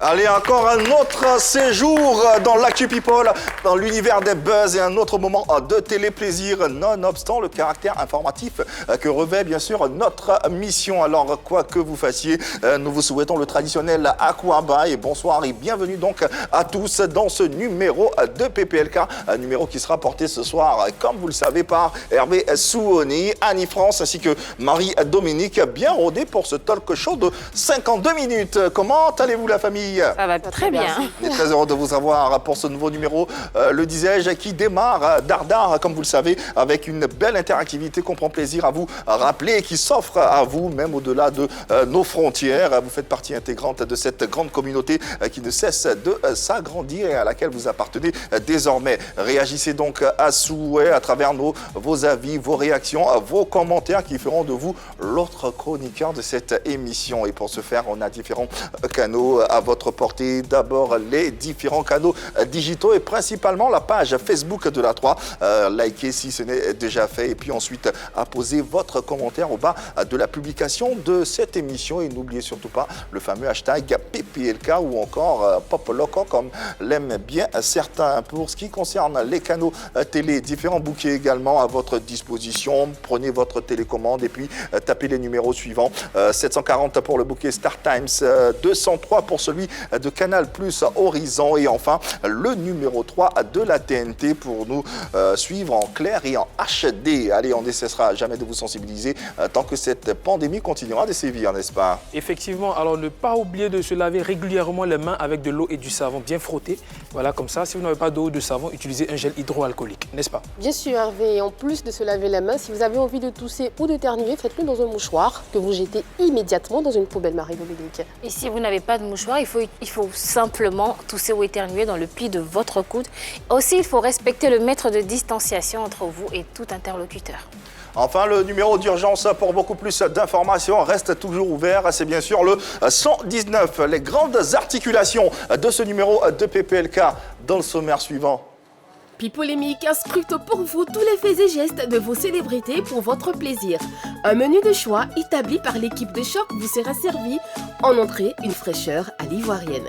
Allez, encore un autre séjour dans l'Actu People, dans l'univers des buzz et un autre moment de télé-plaisir, nonobstant le caractère informatif que revêt bien sûr notre mission. Alors, quoi que vous fassiez, nous vous souhaitons le traditionnel Aquaba et bonsoir et bienvenue donc à tous dans ce numéro de PPLK, un numéro qui sera porté ce soir, comme vous le savez, par Hervé Souoni, Annie France ainsi que Marie-Dominique, bien rodée pour ce talk show de 52 minutes. Comment allez-vous la famille ? Ça va très bien. On est très heureux de vous avoir pour ce nouveau numéro, le disais-je, qui démarre dardard, comme vous le savez, avec une belle interactivité qu'on prend plaisir à vous rappeler et qui s'offre à vous, même au-delà de nos frontières. Vous faites partie intégrante de cette grande communauté qui ne cesse de s'agrandir et à laquelle vous appartenez désormais. Réagissez donc à souhait à travers vos avis, vos réactions, vos commentaires qui feront de vous l'autre chroniqueur de cette émission. Et pour ce faire, on a différents canaux à votre portée. D'abord, les différents canaux digitaux et principalement la page Facebook de la 3. Likez si ce n'est déjà fait et puis ensuite apposez votre commentaire au bas de la publication de cette émission et n'oubliez surtout pas le fameux hashtag PPLK ou encore PopLoco comme l'aiment bien certains. Pour ce qui concerne les canaux télé, différents bouquets également à votre disposition. Prenez votre télécommande et puis tapez les numéros suivants. 740 pour le bouquet Star Times, 203 pour celui de Canal Plus Horizon et enfin le numéro 3 de la TNT pour nous suivre en clair et en HD. Allez, on ne cessera jamais de vous sensibiliser tant que cette pandémie continuera de sévir, n'est-ce pas? Effectivement, alors ne pas oublier de se laver régulièrement les mains avec de l'eau et du savon bien frotté. Voilà, comme ça, si vous n'avez pas d'eau ou de savon, utilisez un gel hydroalcoolique, n'est-ce pas? Bien sûr, Hervé. En plus de se laver la main, si vous avez envie de tousser ou d'éternuer, faites-le dans un mouchoir que vous jetez immédiatement dans une poubelle, Marie-Dominique. Et si vous n'avez pas de mouchoir, il faut simplement tousser ou éternuer dans le pli de votre coude. Aussi, il faut respecter le mètre de distanciation entre vous et tout interlocuteur. Enfin, le numéro d'urgence pour beaucoup plus d'informations reste toujours ouvert. C'est bien sûr le 119. Les grandes articulations de ce numéro de PPLK dans le sommaire suivant. Pipolémique scrute pour vous tous les faits et gestes de vos célébrités pour votre plaisir. Un menu de choix établi par l'équipe de Choc vous sera servi. En entrée, une fraîcheur à l'ivoirienne.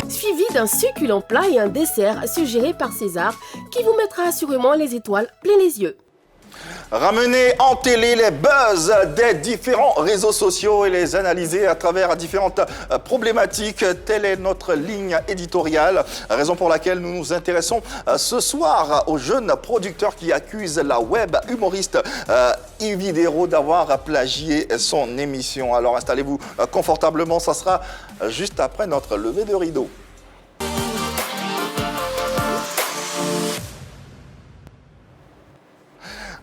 Suivi d'un succulent plat et un dessert suggéré par César qui vous mettra assurément les étoiles plein les yeux. Ramener en télé les buzz des différents réseaux sociaux et les analyser à travers différentes problématiques. Telle est notre ligne éditoriale, raison pour laquelle nous nous intéressons ce soir aux jeunes producteurs qui accusent la web humoriste Yves Dero d'avoir plagié son émission. Alors installez-vous confortablement, ça sera juste après notre levée de rideau.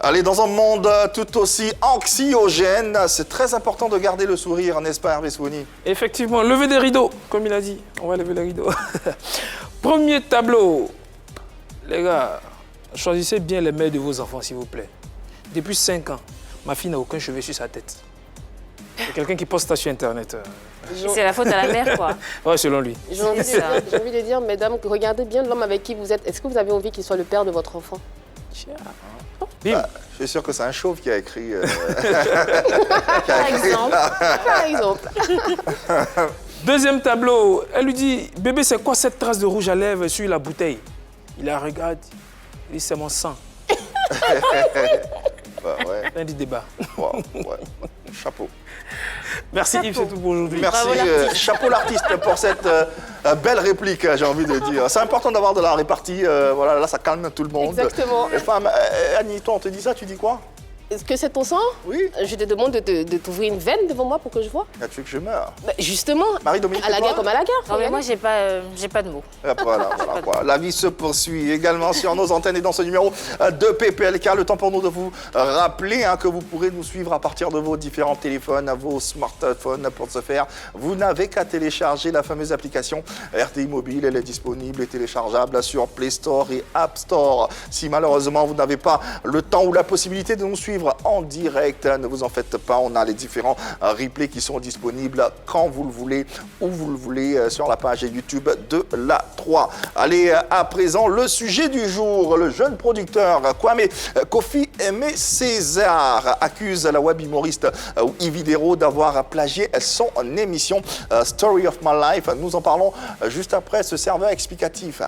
Allez, dans un monde tout aussi anxiogène, c'est très important de garder le sourire, n'est-ce pas Hervé Souoni? Effectivement, lever des rideaux, comme il a dit. On va lever les rideaux. Premier tableau. Les gars, choisissez bien les mères de vos enfants, s'il vous plaît. Depuis 5 ans, ma fille n'a aucun cheveu sur sa tête. C'est quelqu'un qui poste ça sur Internet. C'est la faute à la mère, quoi. Ouais, selon lui. J'ai envie de dire, mesdames, regardez bien l'homme avec qui vous êtes. Est-ce que vous avez envie qu'il soit le père de votre enfant? Je suis sûr que c'est un chauve qui a écrit. Par exemple. Deuxième tableau, elle lui dit, bébé, c'est quoi cette trace de rouge à lèvres sur la bouteille? Il la regarde, il dit, c'est mon sang. Ouais. Fin du débat. Wow, ouais. Chapeau. Merci Yves, c'est tout pour aujourd'hui. Merci, chapeau l'artiste pour cette belle réplique, j'ai envie de dire. C'est important d'avoir de la répartie, voilà, là ça calme tout le monde. Exactement. Les femmes, Annie, toi on te dit ça, tu dis quoi? Est-ce que c'est ton sang? Oui. Je te demande de t'ouvrir une veine devant moi pour que je vois. Ah, tu veux que je meure? Bah, justement, Marie-Dominique, à la guerre comme à la guerre. Non, mais moi, j'ai pas de mots. Voilà, quoi. La vie se poursuit également sur nos antennes et dans ce numéro de PPLK. Le temps pour nous de vous rappeler que vous pourrez nous suivre à partir de vos différents téléphones, vos smartphones. Pour ce faire, vous n'avez qu'à télécharger la fameuse application RTI Mobile. Elle est disponible et téléchargeable sur Play Store et App Store. Si malheureusement vous n'avez pas le temps ou la possibilité de nous suivre suivre en direct. Ne vous en faites pas, on a les différents replays qui sont disponibles quand vous le voulez, où vous le voulez, sur la page YouTube de la 3. Allez, à présent, le sujet du jour. Le jeune producteur Kwame Kofi Aimé César accuse la web humoriste Ividero d'avoir plagié son émission Story of My Life. Nous en parlons juste après ce serveur explicatif.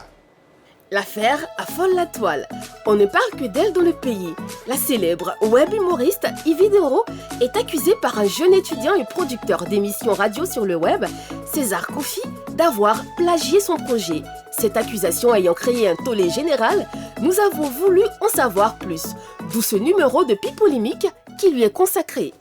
L'affaire affole la toile. On ne parle que d'elle dans le pays. La célèbre web humoriste Ividero est accusée par un jeune étudiant et producteur d'émissions radio sur le web, César Kofi, d'avoir plagié son projet. Cette accusation ayant créé un tollé général, nous avons voulu en savoir plus. D'où ce numéro de Pipolémique qui lui est consacré.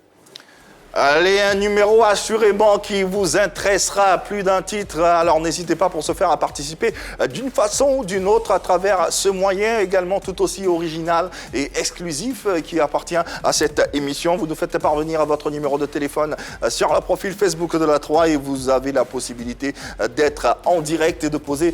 Allez, un numéro assurément qui vous intéressera à plus d'un titre. Alors n'hésitez pas pour se faire à participer d'une façon ou d'une autre à travers ce moyen également tout aussi original et exclusif qui appartient à cette émission. Vous nous faites parvenir à votre numéro de téléphone sur le profil Facebook de la 3 et vous avez la possibilité d'être en direct et de poser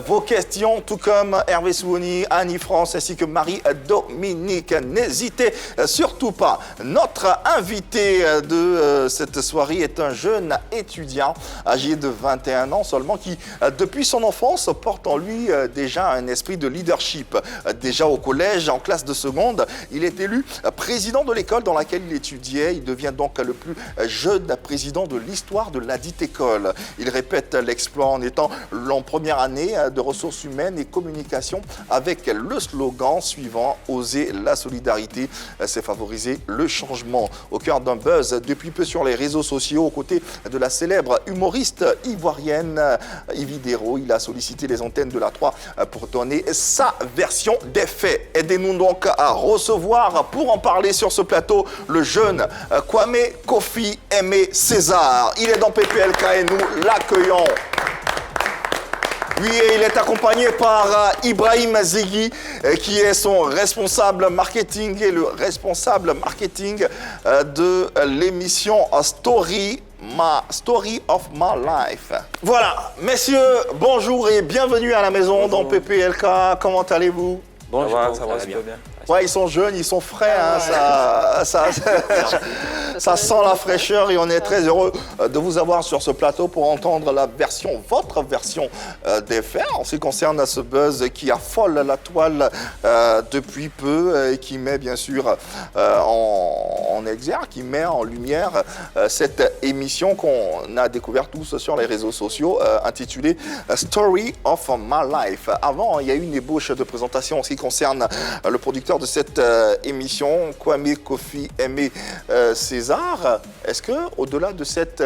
vos questions, tout comme Hervé Souoni, Annie France ainsi que Marie-Dominique. N'hésitez surtout pas. Notre invité de cette soirée est un jeune étudiant âgé de 21 ans seulement qui, depuis son enfance, porte en lui déjà un esprit de leadership. Déjà au collège, en classe de seconde, il est élu président de l'école dans laquelle il étudiait. Il devient donc le plus jeune président de l'histoire de ladite école. Il répète l'exploit en étant en première année de ressources humaines et communication avec le slogan suivant « Oser la solidarité, c'est favoriser le changement ». Au cœur d'un buzz depuis peu sur les réseaux sociaux, aux côtés de la célèbre humoriste ivoirienne Ividero, il a sollicité les antennes de la 3 pour donner sa version des faits. Aidez-nous donc à recevoir, pour en parler sur ce plateau, le jeune Kwame Kofi Aimé César. Il est dans PPLK et nous l'accueillons. Oui, et il est accompagné par Ibrahim Zegui, qui est son responsable marketing et le responsable marketing de l'émission Story of My Life. Voilà, messieurs, bonjour et bienvenue à la maison dans PPLK. Comment allez-vous? Bonjour, ça va super bien. Ouais, ils sont jeunes, ils sont frais, hein, ça sent la fraîcheur et on est très heureux de vous avoir sur ce plateau pour entendre votre version des faits en ce qui concerne ce buzz qui affole la toile depuis peu et qui met bien sûr en exergue, qui met en lumière cette émission qu'on a découverte tous sur les réseaux sociaux intitulée Story of My Life. Avant, il y a eu une ébauche de présentation en ce qui concerne le producteur de cette émission, Kwame Kofi Aimé César. Est-ce que, au-delà de cette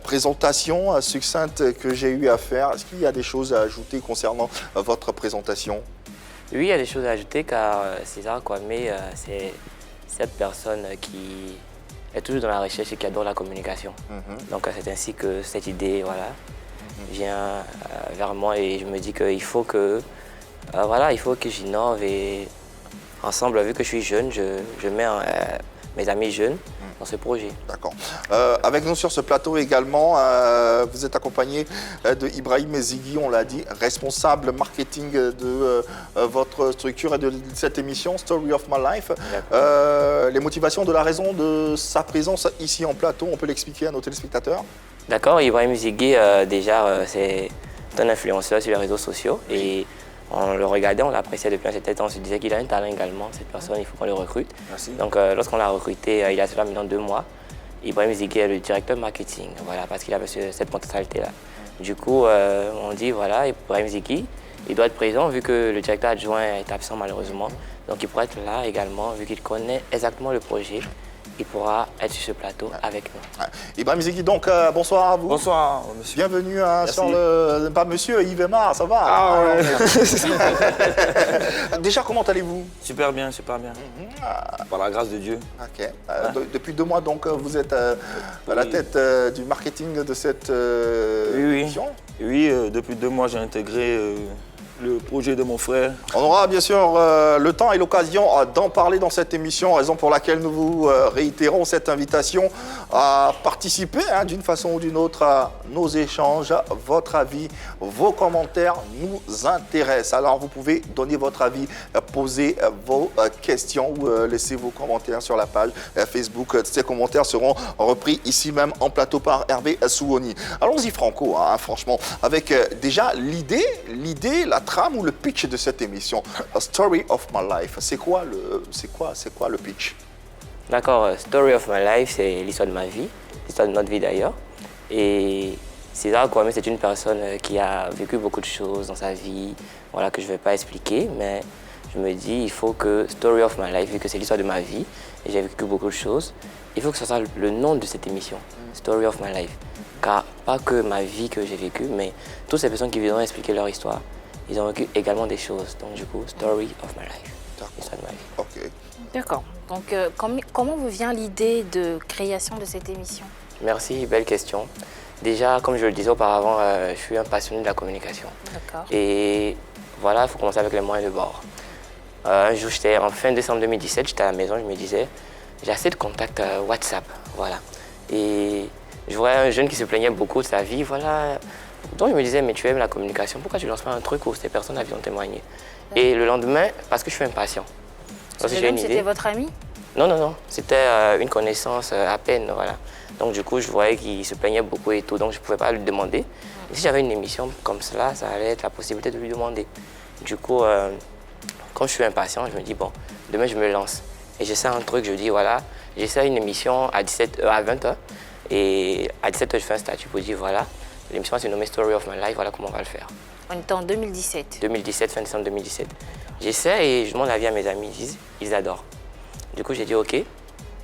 présentation succincte que j'ai eu à faire, est-ce qu'il y a des choses à ajouter concernant votre présentation? Oui, il y a des choses à ajouter car César Kwame, c'est cette personne qui est toujours dans la recherche et qui adore la communication. Donc c'est ainsi que cette idée vient vers moi et je me dis qu'il faut que j'innove et ensemble, vu que je suis jeune, je mets mes amis jeunes dans ce projet. D'accord. Avec nous sur ce plateau également, vous êtes accompagné de Ibrahim Zegui, on l'a dit, responsable marketing de votre structure et de cette émission Story of My Life. Les motivations de la raison de sa présence ici en plateau, on peut l'expliquer à nos téléspectateurs? D'accord, Ibrahim Zegui, déjà, c'est un influenceur sur les réseaux sociaux et on le regardait, on l'appréciait depuis un certain temps, on se disait qu'il a un talent également, cette personne, il faut qu'on le recrute. Merci. Donc lorsqu'on l'a recruté, il y a cela maintenant 2 mois, Ibrahim Zegui est le directeur marketing, voilà, parce qu'il avait cette potentialité-là. Du coup, on dit, voilà, Ibrahim Zegui, il doit être présent vu que le directeur adjoint est absent malheureusement. Donc il pourra être là également, vu qu'il connaît exactement le projet. Il pourra être sur ce plateau avec nous. Ibrahim Zegui, donc bonsoir à vous. Bonsoir, monsieur. Bienvenue sur le... Pas monsieur, Yves Aymar, ça va? Ah ouais. Déjà, comment allez-vous? Super bien, super bien. Par la grâce de Dieu. Ok. Depuis 2 mois, donc, vous êtes à la tête du marketing de cette émission? Oui, depuis 2 mois, j'ai intégré le projet de mon frère. On aura bien sûr le temps et l'occasion d'en parler dans cette émission, raison pour laquelle nous vous réitérons cette invitation à participer d'une façon ou d'une autre à nos échanges. Votre avis, vos commentaires nous intéressent. Alors vous pouvez donner votre avis, poser vos questions ou laisser vos commentaires sur la page Facebook. Ces commentaires seront repris ici même en plateau par Hervé Souoni. Allons-y Franco, franchement, avec déjà l'idée, la trame ou le pitch de cette émission. A Story of My Life. C'est quoi le pitch? D'accord, Story of My Life, c'est l'histoire de ma vie, l'histoire de notre vie d'ailleurs. Et César Kwame, c'est une personne qui a vécu beaucoup de choses dans sa vie, voilà, que je ne vais pas expliquer, mais je me dis, il faut que Story of My Life, vu que c'est l'histoire de ma vie, et j'ai vécu beaucoup de choses, il faut que ce soit le nom de cette émission, Story of My Life. Car pas que ma vie que j'ai vécue, mais toutes ces personnes qui viendront expliquer leur histoire, ils ont vécu également des choses. Donc du coup, Story of My Life, l'histoire de ma vie. Ok. D'accord. Donc, comment vous vient l'idée de création de cette émission? Merci, belle question. Déjà, comme je le disais auparavant, je suis un passionné de la communication. D'accord. Et voilà, il faut commencer avec les moyens de bord. Un jour, j'étais en fin décembre 2017, j'étais à la maison, je me disais, j'ai assez de contacts WhatsApp, voilà. Et je voyais un jeune qui se plaignait beaucoup de sa vie, voilà. Donc je me disais, mais tu aimes la communication, pourquoi tu ne lances pas un truc où ces personnes viennent témoigner? Et le lendemain, parce que je suis impatient. C'était votre ami? Non, c'était une connaissance à peine, voilà. Donc du coup, je voyais qu'il se plaignait beaucoup et tout, donc je ne pouvais pas lui demander. Et si j'avais une émission comme cela, ça allait être la possibilité de lui demander. Du coup, quand je suis impatient, je me dis, bon, demain je me lance. Et j'essaie un truc, je dis, voilà, j'essaie une émission à 20h. Et à 17h, je fais un statut pour dire, voilà, l'émission s'est nommée Story of My Life, voilà comment on va le faire. On était en 2017. 2017, fin décembre 2017. J'essaie et je demande l'avis à mes amis, ils adorent. Du coup, j'ai dit, ok,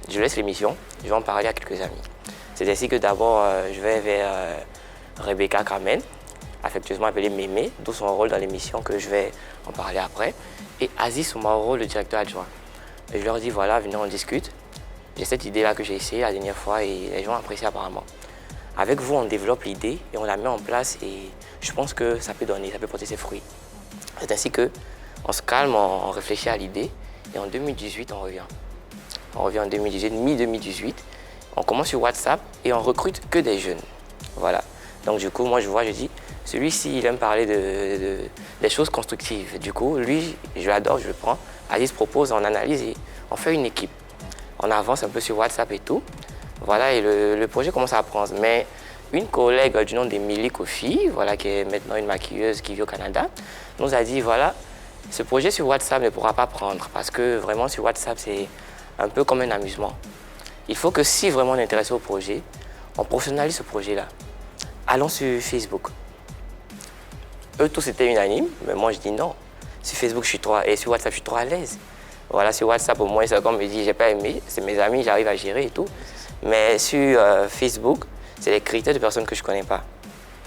je laisse l'émission, je vais en parler à quelques amis. C'est ainsi que d'abord, je vais vers Rebecca Carmen, affectueusement appelée Mémé, d'où son rôle dans l'émission que je vais en parler après. Et Aziz, son rôle de directeur adjoint. Et je leur dis, voilà, venez, on discute. J'ai cette idée-là que j'ai essayé la dernière fois et les gens apprécient apparemment. Avec vous, on développe l'idée et on la met en place et je pense que ça peut donner, ça peut porter ses fruits. C'est ainsi qu'on se calme, on réfléchit à l'idée et en 2018, on revient. On revient en 2018, mi-2018. On commence sur WhatsApp et on recrute que des jeunes. Voilà. Donc du coup, moi je dis, celui-ci, il aime parler des choses constructives. Du coup, lui, je l'adore, je le prends. Alice propose, on analyse et on fait une équipe. On avance un peu sur WhatsApp et tout. Voilà, et le projet commence à prendre. Mais une collègue du nom d'Emilie Kofi, voilà, qui est maintenant une maquilleuse qui vit au Canada, nous a dit, voilà, ce projet sur WhatsApp ne pourra pas prendre parce que vraiment sur WhatsApp, c'est un peu comme un amusement. Il faut que si vraiment on est intéressé au projet, on professionnalise ce projet-là. Allons sur Facebook. Eux tous étaient unanimes, mais moi je dis non. Sur Facebook, et sur WhatsApp, je suis trop à l'aise. Voilà, sur WhatsApp, au moins, c'est comme me dit, j'ai pas aimé, c'est mes amis, j'arrive à gérer et tout. Mais sur Facebook, c'est les critères de personnes que je connais pas.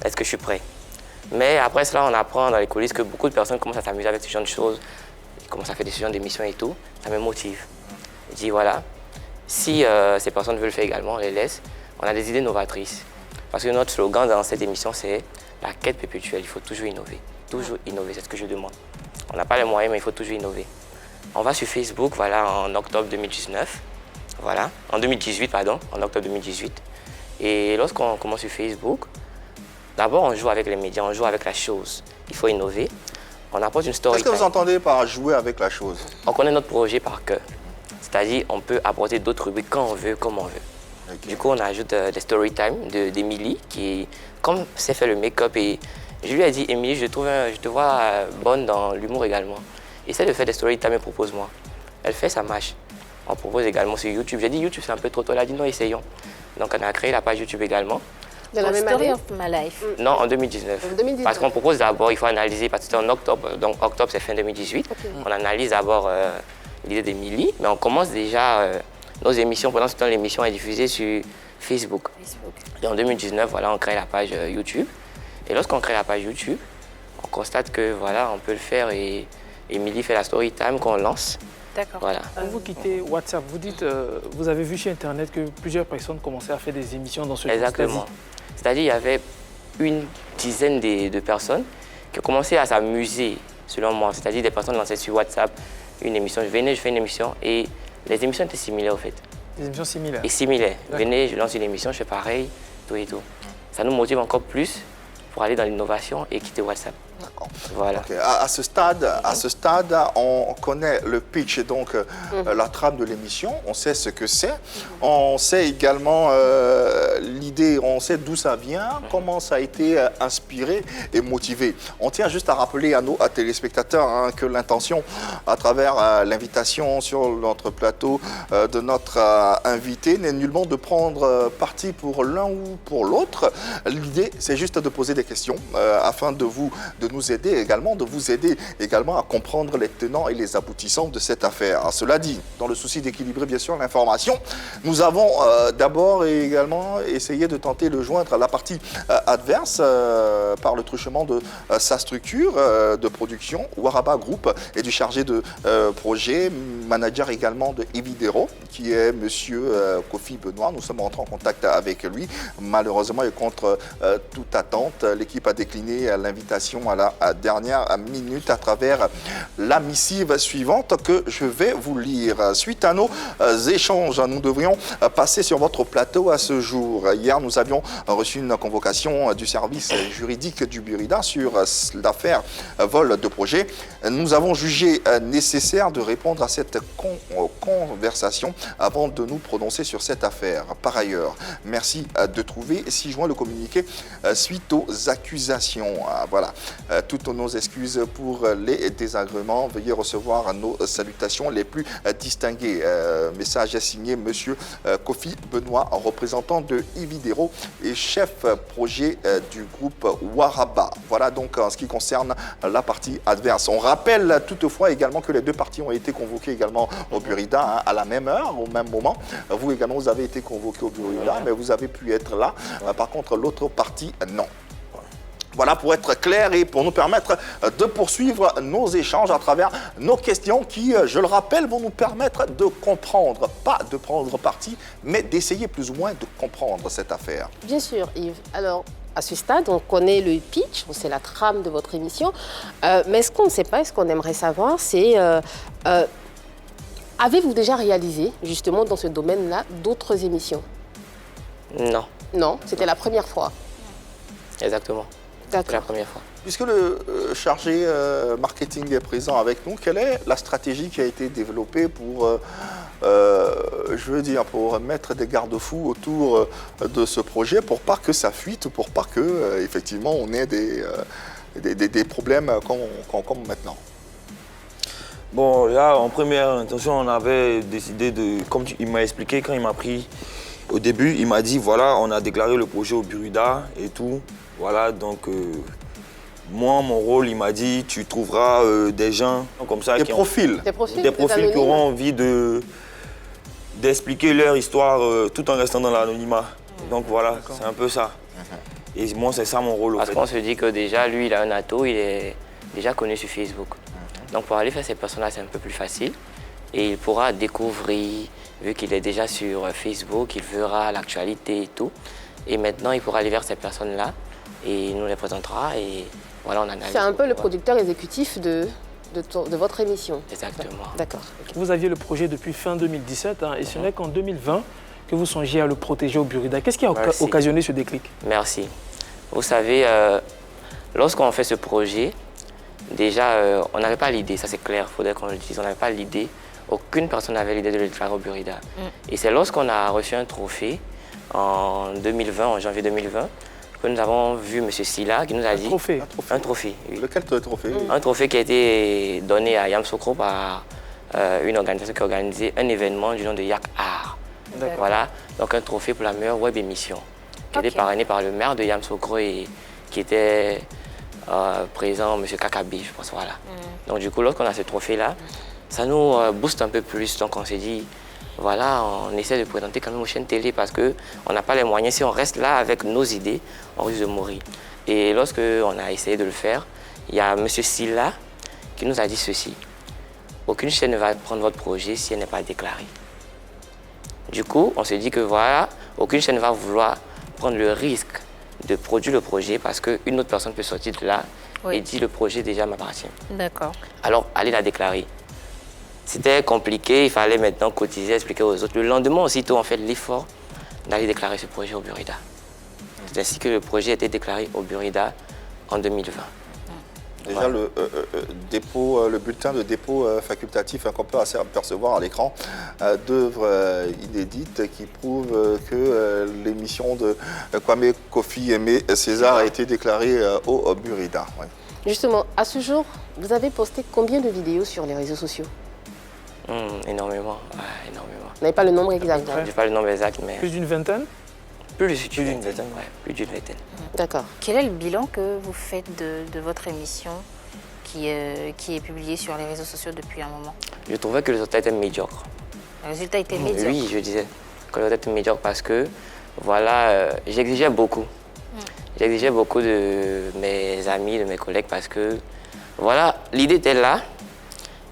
Est-ce que je suis prêt? Mais après cela, on apprend dans les coulisses que beaucoup de personnes commencent à s'amuser avec ce genre de choses. Ils commencent à faire des sessions d'émissions et tout. Ça me motive. Je dis voilà, si ces personnes veulent le faire également, on les laisse. On a des idées novatrices. Parce que notre slogan dans cette émission, c'est la quête perpétuelle. Il faut toujours innover. Toujours innover, c'est ce que je demande. On n'a pas les moyens, mais il faut toujours innover. On va sur Facebook, voilà, en octobre 2019. Voilà, en 2018, pardon, en octobre 2018. Et lorsqu'on commence sur Facebook, d'abord, on joue avec les médias, on joue avec la chose. Il faut innover. On apporte une story. Qu'est-ce que vous entendez par jouer avec la chose? On connaît notre projet par cœur. C'est-à-dire, on peut apporter d'autres rubriques quand on veut, comme on veut. Okay. Du coup, on ajoute des story time d'Emilie, qui, comme c'est fait le make-up, et je lui ai dit, Emilie, je te vois bonne dans l'humour également. Essaie de faire des story time et propose-moi. Elle fait, ça marche. On propose également sur YouTube. J'ai dit, YouTube, c'est un peu trop tôt. Elle a dit, non, essayons. Donc, on a créé la page YouTube également. De la même Story année? of My Life. Non, en 2019. En 2019. Parce qu'on propose d'abord, il faut analyser, parce que c'était en octobre. Donc, octobre, c'est fin 2018. Okay. On analyse d'abord l'idée d'Emilie, mais on commence déjà nos émissions. Pendant ce temps, l'émission est diffusée sur Facebook. Et en 2019, voilà, on crée la page YouTube. Et lorsqu'on crée la page YouTube, on constate que voilà, on peut le faire et Emilie fait la story time qu'on lance. D'accord. Voilà. Quand vous quittez WhatsApp, vous dites, vous avez vu sur Internet que plusieurs personnes commençaient à faire des émissions dans ce genre. Exactement. C'est-à-dire qu'il y avait une dizaine de personnes qui ont commencé à s'amuser, selon moi. C'est-à-dire des personnes lançaient sur WhatsApp une émission. Je fais une émission et les émissions étaient similaires au fait. Des émissions similaires. Et similaires. Venez, je lance une émission, je fais pareil, tout et tout. Ça nous motive encore plus pour aller dans l'innovation et quitter WhatsApp. D'accord. Voilà. Okay. À ce stade, on connaît le pitch, donc la trame de l'émission, on sait ce que c'est, on sait également l'idée, on sait d'où ça vient, comment ça a été inspiré et motivé. On tient juste à rappeler à nos téléspectateurs que l'intention, à travers l'invitation sur notre plateau de notre invité, n'est nullement de prendre parti pour l'un ou pour l'autre. L'idée, c'est juste de poser des questions afin de nous aider également, de vous aider également à comprendre les tenants et les aboutissants de cette affaire. Cela dit, dans le souci d'équilibrer bien sûr l'information, nous avons d'abord et également essayé de tenter de joindre la partie adverse par le truchement de sa structure de production, Waraba Group, et du chargé de projet, manager également de Evidero, qui est monsieur Kofi Benoît. Nous sommes entrés en contact avec lui. Malheureusement et contre toute attente, l'équipe a décliné l'invitation à la dernière minute à travers la missive suivante que je vais vous lire. Suite à nos échanges, nous devrions passer sur votre plateau à ce jour. Hier, nous avions reçu une convocation du service juridique du Burida sur l'affaire vol de projet. Nous avons jugé nécessaire de répondre à cette conversation avant de nous prononcer sur cette affaire. Par ailleurs, merci de trouver 6 juin le communiqué suite aux accusations. Voilà. Toutes nos excuses pour les désagréments. Veuillez recevoir nos salutations les plus distinguées. Message signé monsieur Kofi Benoît, représentant de Evidero et chef projet du groupe Waraba. Voilà donc en ce qui concerne la partie adverse. On rappelle toutefois également que les deux parties ont été convoquées également au Burida à la même heure, au même moment. Vous également, vous avez été convoqué au Burida, mais vous avez pu être là. Par contre, l'autre partie, non. Voilà, pour être clair et pour nous permettre de poursuivre nos échanges à travers nos questions qui, je le rappelle, vont nous permettre de comprendre, pas de prendre parti, mais d'essayer plus ou moins de comprendre cette affaire. Bien sûr, Yves. Alors, à ce stade, on connaît le pitch, on sait la trame de votre émission, mais ce qu'on ne sait pas et ce qu'on aimerait savoir, c'est avez-vous déjà réalisé, justement, dans ce domaine-là, d'autres émissions? Non. Non, c'était la première fois. Exactement. C'est la première fois. Puisque le chargé marketing est présent avec nous, quelle est la stratégie qui a été développée pour, je veux dire, pour mettre des garde-fous autour de ce projet, pour pas que ça fuite, pour pas que, effectivement, on ait des problèmes comme maintenant? Bon, là, en première intention, on avait décidé de, comme il m'a expliqué, quand il m'a pris au début, il m'a dit, voilà, on a déclaré le projet au Burida et tout. Voilà, donc moi, mon rôle, il m'a dit, tu trouveras des gens comme ça. Des profils qui auront envie d'expliquer leur histoire tout en restant dans l'anonymat. Donc voilà, c'est un peu ça. Et moi, c'est ça mon rôle. Parce qu'on se dit que déjà, lui, il a un atout, il est déjà connu sur Facebook. Donc pour aller faire ces personnes-là, c'est un peu plus facile. Et il pourra découvrir, vu qu'il est déjà sur Facebook, il verra l'actualité et tout. Et maintenant, il pourra aller vers ces personnes-là et il nous les présentera. Et voilà, on analyse. C'est un peu le producteur exécutif de votre émission. Exactement. D'accord. Vous aviez le projet depuis fin 2017 et ce n'est qu'en 2020 que vous songiez à le protéger au Burida. Qu'est-ce qui a occasionné ce déclic? Merci. Vous savez, lorsqu'on fait ce projet, déjà, on n'avait pas l'idée, ça c'est clair, il faudrait qu'on le dise, on n'avait pas l'idée. Aucune personne n'avait l'idée de le déclarer au Burida. Et c'est lorsqu'on a reçu un trophée en 2020, en janvier 2020, que nous avons vu M. Silla qui nous a dit... Un trophée, oui. Lequel trophée? Un trophée qui a été donné à Yamsoukro par une organisation qui a organisé un événement du nom de Yak Art. Voilà, donc un trophée pour la meilleure web émission, qui était parrainé par le maire de Yamsoukro et qui était présent, M. Kakabi, je pense, voilà. Donc du coup, lorsqu'on a ce trophée-là, ça nous booste un peu plus, donc on s'est dit... Voilà, on essaie de présenter quand même aux chaînes télé parce qu'on n'a pas les moyens. Si on reste là avec nos idées, on risque de mourir. Et lorsque on a essayé de le faire, il y a M. Silla qui nous a dit ceci. Aucune chaîne ne va prendre votre projet si elle n'est pas déclarée. Du coup, on se dit que voilà, aucune chaîne va vouloir prendre le risque de produire le projet parce qu'une autre personne peut sortir de là Oui. et dit le projet déjà m'appartient. D'accord. Alors, allez la déclarer. C'était compliqué, il fallait maintenant cotiser, expliquer aux autres. Le lendemain, aussitôt, on fait l'effort d'aller déclarer ce projet au Burida. C'est ainsi que le projet a été déclaré au Burida en 2020. Déjà, le dépôt, le bulletin de dépôt facultatif qu'on peut apercevoir à l'écran d'œuvres inédites qui prouvent que l'émission de Kwame Kofi Aimé César a été déclarée au Burida. Ouais. Justement, à ce jour, vous avez posté combien de vidéos sur les réseaux sociaux? Énormément, énormément. Vous n'avez pas le nombre exact, hein? Je n'ai pas le nombre exact, mais Plus d'une vingtaine? plus d'une vingtaine. Ouais, plus d'une vingtaine. D'accord. Quel est le bilan que vous faites de votre émission qui est publiée sur les réseaux sociaux depuis un moment? Je trouvais que le résultat était médiocre. Le résultat était médiocre. Oui, je disais que le résultat était médiocre parce que, voilà, j'exigeais beaucoup. J'exigeais beaucoup de mes amis, de mes collègues parce que, voilà, l'idée était là,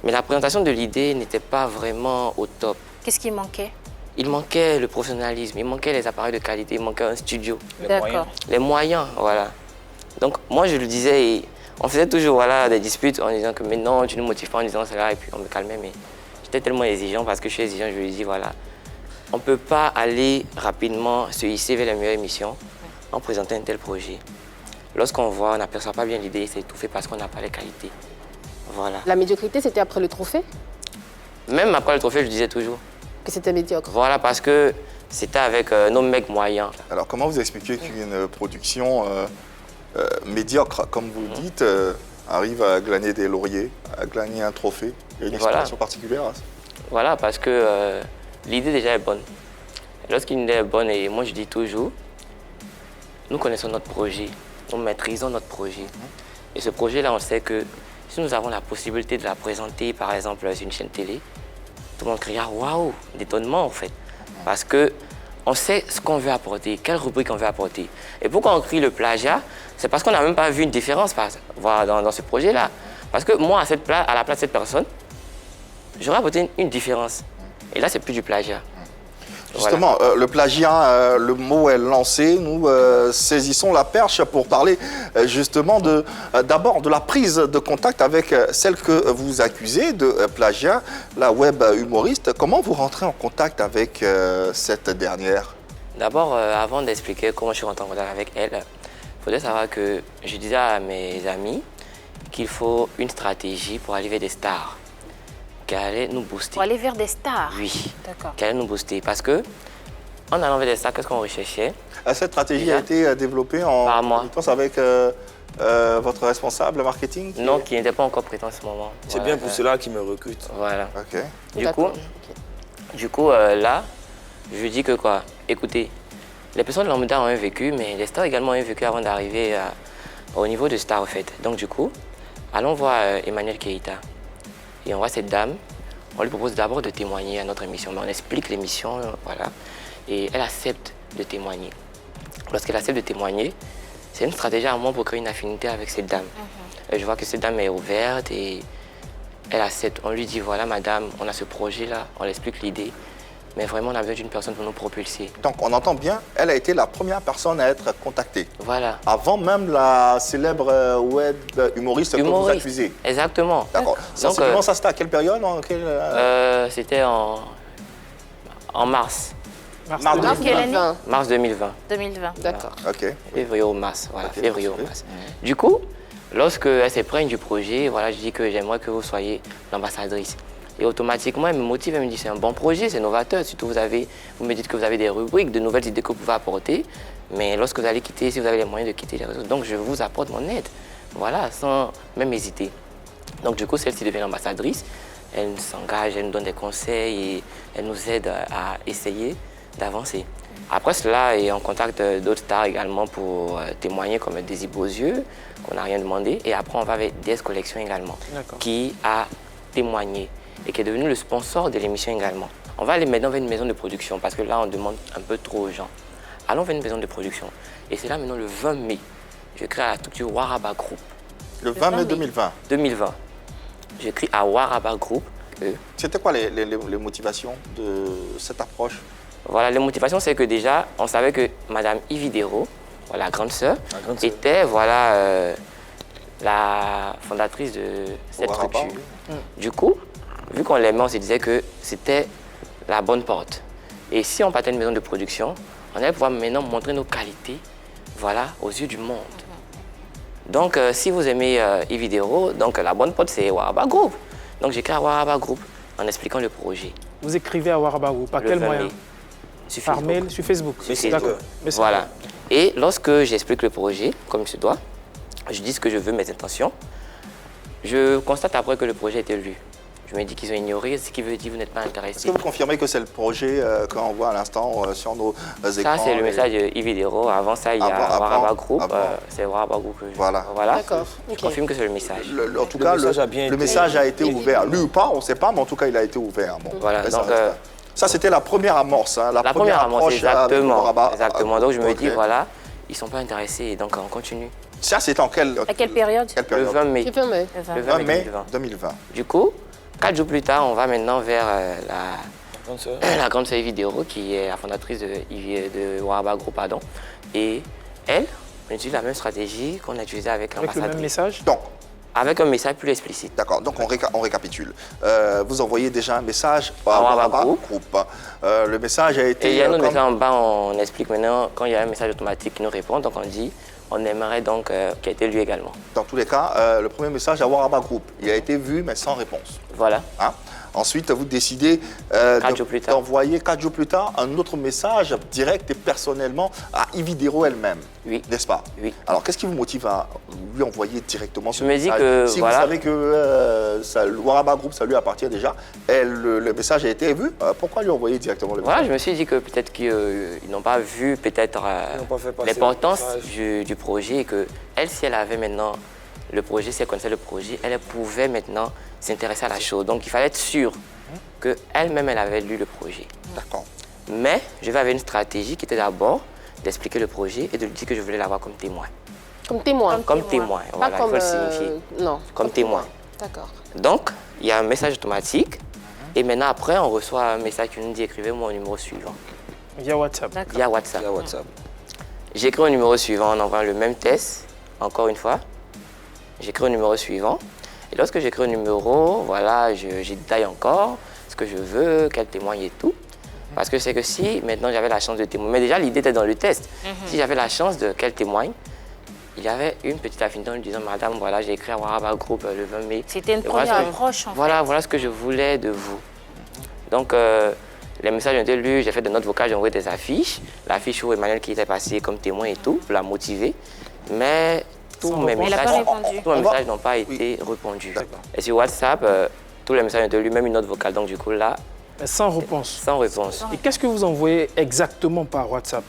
mais la présentation de l'idée n'était pas vraiment au top. Qu'est-ce qui manquait? Il manquait le professionnalisme, il manquait les appareils de qualité, il manquait un studio. D'accord. Les moyens, voilà. Donc, moi, je le disais, et on faisait toujours voilà, des disputes en disant que mais non, tu ne me motives pas en disant cela, et puis on me calmait, mais j'étais tellement exigeant parce que je suis exigeant, je lui dis voilà, on ne peut pas aller rapidement se hisser vers la meilleure émission en présentant un tel projet. Lorsqu'on voit, on n'aperçoit pas bien l'idée, c'est étouffé parce qu'on n'a pas les qualités. Voilà. La médiocrité, c'était après le trophée Même après le trophée, je disais toujours. que c'était médiocre? Voilà, parce que c'était avec nos mecs moyens. Alors, comment vous expliquez qu'une production médiocre, comme vous le dites, arrive à glaner des lauriers, à glaner un trophée? Il y a une explication particulière à ça? Voilà, parce que l'idée déjà est bonne. Lorsqu'une idée est bonne, et moi je dis toujours, nous connaissons notre projet, nous maîtrisons notre projet. Et ce projet-là, on sait que si nous avons la possibilité de la présenter, par exemple, sur une chaîne télé, tout le monde criera waouh, d'étonnement en fait. Parce que on sait ce qu'on veut apporter, quelle rubrique on veut apporter. Et pourquoi on crie le plagiat? C'est parce qu'on n'a même pas vu une différence voilà, dans ce projet-là. Parce que moi, à la place de cette personne, j'aurais apporté une différence. Et là, c'est plus du plagiat. Justement, le plagiat, le mot est lancé. Nous saisissons la perche pour parler justement d'abord de la prise de contact avec celle que vous accusez de plagiat, la web humoriste. Comment vous rentrez en contact avec cette dernière? D'abord, avant d'expliquer comment je suis rentré en contact avec elle, il faudrait savoir que je disais à mes amis qu'il faut une stratégie pour aller vers des stars qui allaient nous booster. Pour aller vers des stars? Oui, D'accord. qui allaient nous booster. Parce que, en allant vers des stars, qu'est-ce qu'on recherchait? Cette stratégie a été développée en compétence avec votre responsable marketing? Non, qui n'était pas encore présent en ce moment. C'est bien pour cela qu'il me recrute. Voilà. Ok. Du coup, là, je dis que quoi? Écoutez, les personnes lambda ont un vécu, mais les stars également ont un vécu avant d'arriver au niveau de star, en fait. Donc, du coup, allons voir Emmanuel Keita. Et on voit cette dame, on lui propose d'abord de témoigner à notre émission. Mais on explique l'émission, voilà. Et elle accepte de témoigner. Lorsqu'elle accepte de témoigner, c'est une stratégie à moi pour créer une affinité avec cette dame. Et je vois que cette dame est ouverte et elle accepte. On lui dit, voilà madame, on a ce projet-là, on lui explique l'idée. Mais vraiment, on a besoin d'une personne pour nous propulser. Donc, on entend bien, elle a été la première personne à être contactée. Voilà. Avant même la célèbre web humoriste que vous accusez. Exactement. D'accord. Sensiblement, ça c'était à quelle période? C'était en mars. Mars quelle année? Mars 2020. 2020. D'accord. Ok. Février ou mars, voilà, Okay, février ou mars. Du coup, lorsqu'elle s'éprenne du projet, voilà, je dis que j'aimerais que vous soyez l'ambassadrice. Et automatiquement, elle me motive, elle me dit c'est un bon projet, c'est novateur. Surtout, vous me dites que vous avez des rubriques, de nouvelles idées que vous pouvez apporter. Mais lorsque vous allez quitter, si vous avez les moyens de quitter les réseaux, donc je vous apporte mon aide. Voilà, sans même hésiter. Donc du coup, celle-ci devient l'ambassadrice. Elle s'engage, elle nous donne des conseils et elle nous aide à essayer d'avancer. Après cela, elle est en contact d'autres stars également pour témoigner, comme Daisy Beauzieux, qu'on n'a rien demandé. Et après, on va avec DS Collection également, qui a témoigné et qui est devenu le sponsor de l'émission également. On va aller maintenant vers une maison de production parce que là, on demande un peu trop aux gens. Allons vers une maison de production. Et c'est là maintenant le 20 mai, je crée à la structure Waraba Group. Le 20 mai 2020. 2020. J'écris à Waraba Group. C'était quoi les motivations de cette approche? Voilà, les motivations, c'est que déjà, on savait que Madame Yvidero, la grande sœur, était voilà, la fondatrice de cette Waraba. structure. Du coup, vu qu'on l'aimait, on se disait que c'était la bonne porte. Et si on partait d'une maison de production, on allait pouvoir maintenant montrer nos qualités, voilà, aux yeux du monde. Donc, si vous aimez e-vidéo, donc la bonne porte, c'est Waraba Group. Donc, j'écris à Waraba Group en expliquant le projet. Vous écrivez à Waraba Group. Par Le quel 20 moyen? mai, sur Par Facebook. mail, sur Facebook. Facebook. D'accord. Mais c'est Voilà. bon. Et lorsque j'explique le projet, comme il se doit, je dis ce que je veux, mes intentions. Je constate après que le projet a été lu. Je me dis qu'ils ont ignoré, ce qui veut dire que vous n'êtes pas Est-ce intéressé. que vous confirmez que c'est le projet qu'on voit à l'instant sur nos écrans? Ça, c'est le message e-vidéo. Avant ça, il y a Avant- Waraba Group. avant. C'est Waraba Group que je... Voilà. D'accord. Je Ok. confirme que c'est le message. En tout Le cas, message a bien le été- message a été ouvert. Lu ou pas, on ne sait pas, mais en tout cas, il a été ouvert. Bon, Voilà, après, donc, ça, c'était la première amorce. Hein, La première amorce, approche avec exactement. Waraba. Exactement. Donc, je me Ok. dis, voilà, ils ne sont pas intéressés. Et donc, on continue. Ça, c'était en quelle À quelle période? quelle Le période 20 mai. C'est fermé. Le 20. Le 20 20 mai mai 2020. 2020. Du coup, 4 jours plus tard, on va maintenant vers Comme ça. la grande sœur vidéo qui est la fondatrice de Waraba Group, pardon. Et elle, on utilise la même stratégie qu'on a utilisée avec Avec le même l'ambassadrice. message? Donc, Avec un message plus explicite. d'accord, donc on récapitule. Vous envoyez déjà un message à Waraba Waraba Group. Group. Le message a été... Et il y a un autre comme- message en bas, on explique maintenant, quand il y a un message automatique qui nous répond, donc on dit, on aimerait donc qu'il ait été lu également. Dans tous les cas, le premier message à Waraba Group, il a été vu, mais sans réponse. Voilà. Hein. Ensuite, vous décidez 4 jours plus tard. d'envoyer 4 jours plus tard un autre message direct et personnellement à e-vidéo elle-même. Oui. N'est-ce pas? Oui. Alors, qu'est-ce qui vous motive à lui envoyer directement ce Je me dis message? que, si voilà. vous savez que le Waraba Group, ça lui appartient déjà, et le message a été vu, pourquoi lui envoyer directement le Voilà, message? je me suis dit que peut-être qu'ils n'ont pas vu peut-être Ils n'ont pas fait passer l'importance le message. du projet et que elle, si elle avait maintenant le projet, si elle connaissait le projet, elle pouvait maintenant s'intéresser à la chose. Donc il fallait être sûr qu'elle-même, elle avait lu le projet. D'accord. Mais je vais avec une stratégie qui était d'abord d'expliquer le projet et de lui dire que je voulais l'avoir comme témoin. Comme témoin. Comme témoin, Pas voilà, il comme. faut le signifier. Non. Comme témoin. D'accord. Donc, il y a un message automatique et maintenant après, on reçoit un message qui nous dit écrivez-moi au numéro suivant Via WhatsApp. D'accord. via WhatsApp. Via WhatsApp. J'écris au numéro suivant en envoyant le même test, encore une fois. J'écris au numéro suivant. Et lorsque j'écris au numéro, voilà, je détaille encore ce que je veux, quel témoigne et tout. Parce que c'est que si maintenant j'avais la chance de témoigner, mais déjà l'idée était dans le test. Si j'avais la chance de qu'elle témoigne, il y avait une petite affinité en lui disant Madame, voilà, j'ai écrit à Waraba Group le 20 mai. C'était une Et voilà première ce que- approche, en Voilà, voilà ce que je voulais de vous. Donc, les messages ont été lus, j'ai fait des notes vocales, j'ai envoyé des affiches. L'affiche où Emmanuel qui était passé comme témoin et tout, pour la motiver. Mais tous Sans mes réponse. Elle n'a messages, pas répondu. tous mes On va- messages n'ont pas été répondus. D'accord. Et sur WhatsApp, tous les messages ont été lus, même une note vocale. Donc, du coup, là, Mais sans réponse. sans réponse. Et qu'est-ce que vous envoyez exactement par WhatsApp?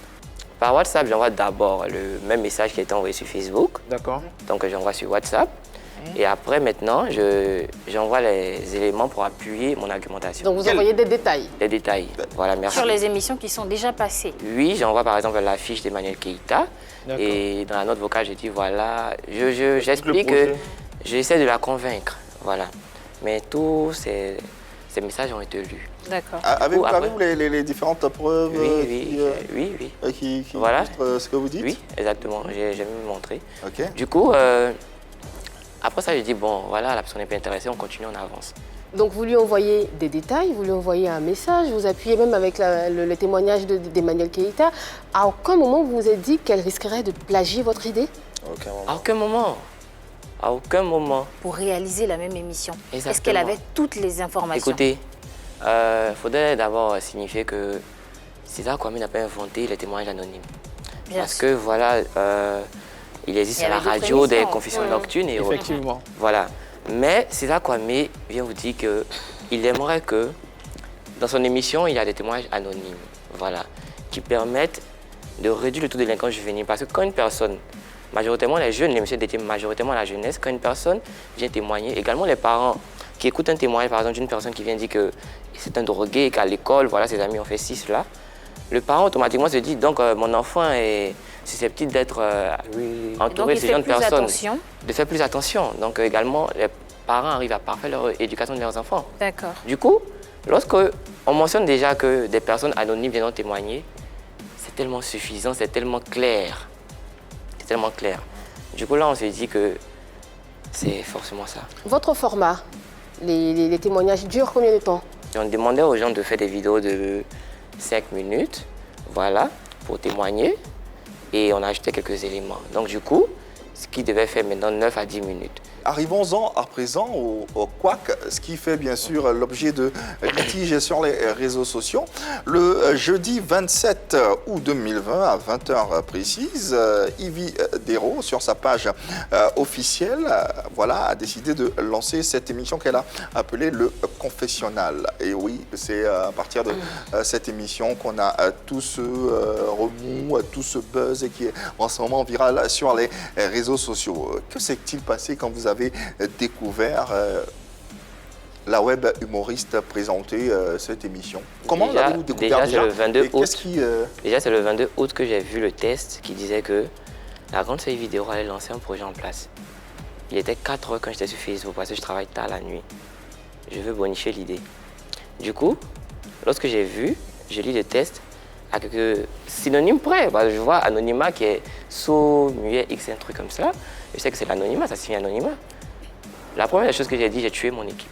Par WhatsApp, j'envoie d'abord le même message qui a été envoyé sur Facebook. D'accord. Donc, j'envoie sur WhatsApp. Et après, maintenant, j'envoie les éléments pour appuyer mon argumentation. Donc vous envoyez des détails. Les détails. Voilà, merci. Sur les émissions qui sont déjà passées. Oui, j'envoie par exemple l'affiche d'Emmanuel Keïta. D'accord. Et dans la note vocale, je dis voilà, j'explique projet. que j'essaie de la convaincre. Voilà. Mais tous ces messages ont été lus. D'accord. Avez-vous après- avez-vous les différentes preuves Oui. qui Voilà. illustrent ce que vous dites? Oui, exactement. J'ai même montré. Ok. Du coup, après ça, je dis bon, voilà, la personne n'est pas intéressée, on continue, on avance. Donc vous lui envoyez des détails, vous lui envoyez un message, vous appuyez même avec le témoignage d'Emmanuel Keïta. À aucun moment vous vous êtes dit qu'elle risquerait de plagier votre idée? Aucun moment. À aucun moment. À aucun moment. Pour réaliser la même émission. Est-ce Exactement. qu'elle avait toutes les informations? Écoutez, il faudrait d'abord signifier que César Kwame n'a pas inventé les témoignages anonymes. Bien Parce sûr. que voilà, il existe Il y à la avait d'autres radio des émissions. confessions nocturnes et autres. Effectivement. Voilà. Mais César Kwame vient vous dire qu'il aimerait que dans son émission, il y a des témoignages anonymes. Voilà. Qui permettent de réduire le taux de délinquance juvénile. Parce que quand une personne, majoritairement les jeunes, les messieurs détiennent majoritairement la jeunesse, quand une personne vient témoigner, également les parents qui écoutent un témoignage, par exemple, d'une personne qui vient dire que c'est un drogué, qu'à l'école, voilà, ses amis ont fait ci, cela, le parent automatiquement se dit, donc mon enfant est susceptible d'être Oui. Donc entouré il de ce fait genre de plus personnes. attention. De faire plus attention. Donc également, les parents arrivent à parfaire leur éducation de leurs enfants. D'accord. Du coup, lorsque on mentionne déjà que des personnes anonymes viennent témoigner, c'est tellement suffisant, c'est tellement clair. C'est tellement clair. Du coup, là, on se dit que C'est forcément ça. Votre format, les témoignages durent combien de temps? Et on demandait aux gens de faire des vidéos de 5 minutes, voilà, pour témoigner. Et on a ajouté quelques éléments. Donc du coup, ce qui devait faire maintenant 9 à 10 minutes. Arrivons-en à présent au couac, ce qui fait bien sûr l'objet de litiges sur les réseaux sociaux. Le jeudi 27 août 2020 à 20h précise, Yvi Dero, sur sa page officielle, voilà, a décidé de lancer cette émission qu'elle a appelée le confessionnal. Et oui, c'est à partir de cette émission qu'on a tout ce remous, tout ce buzz qui est en ce moment viral sur les réseaux sociaux. Que s'est-il passé quand vous avez découvert la web humoriste présenter cette émission? Comment l'avez-vous découvert déjà? C'est le 22 août. Déjà, c'est le 22 août que j'ai vu le test qui disait que la grande série vidéo allait lancer un projet en place. Il était 4 heures quand j'étais sur Facebook parce que je travaille tard la nuit. Je veux bonifier l'idée. Du coup, lorsque j'ai vu, j'ai lu le test à quelques synonymes près. Parce que je vois anonymat qui est sourd, muet, X, un truc comme ça. Je sais que c'est l'anonymat, ça signifie anonymat. La première chose que j'ai dit, j'ai tué mon équipe.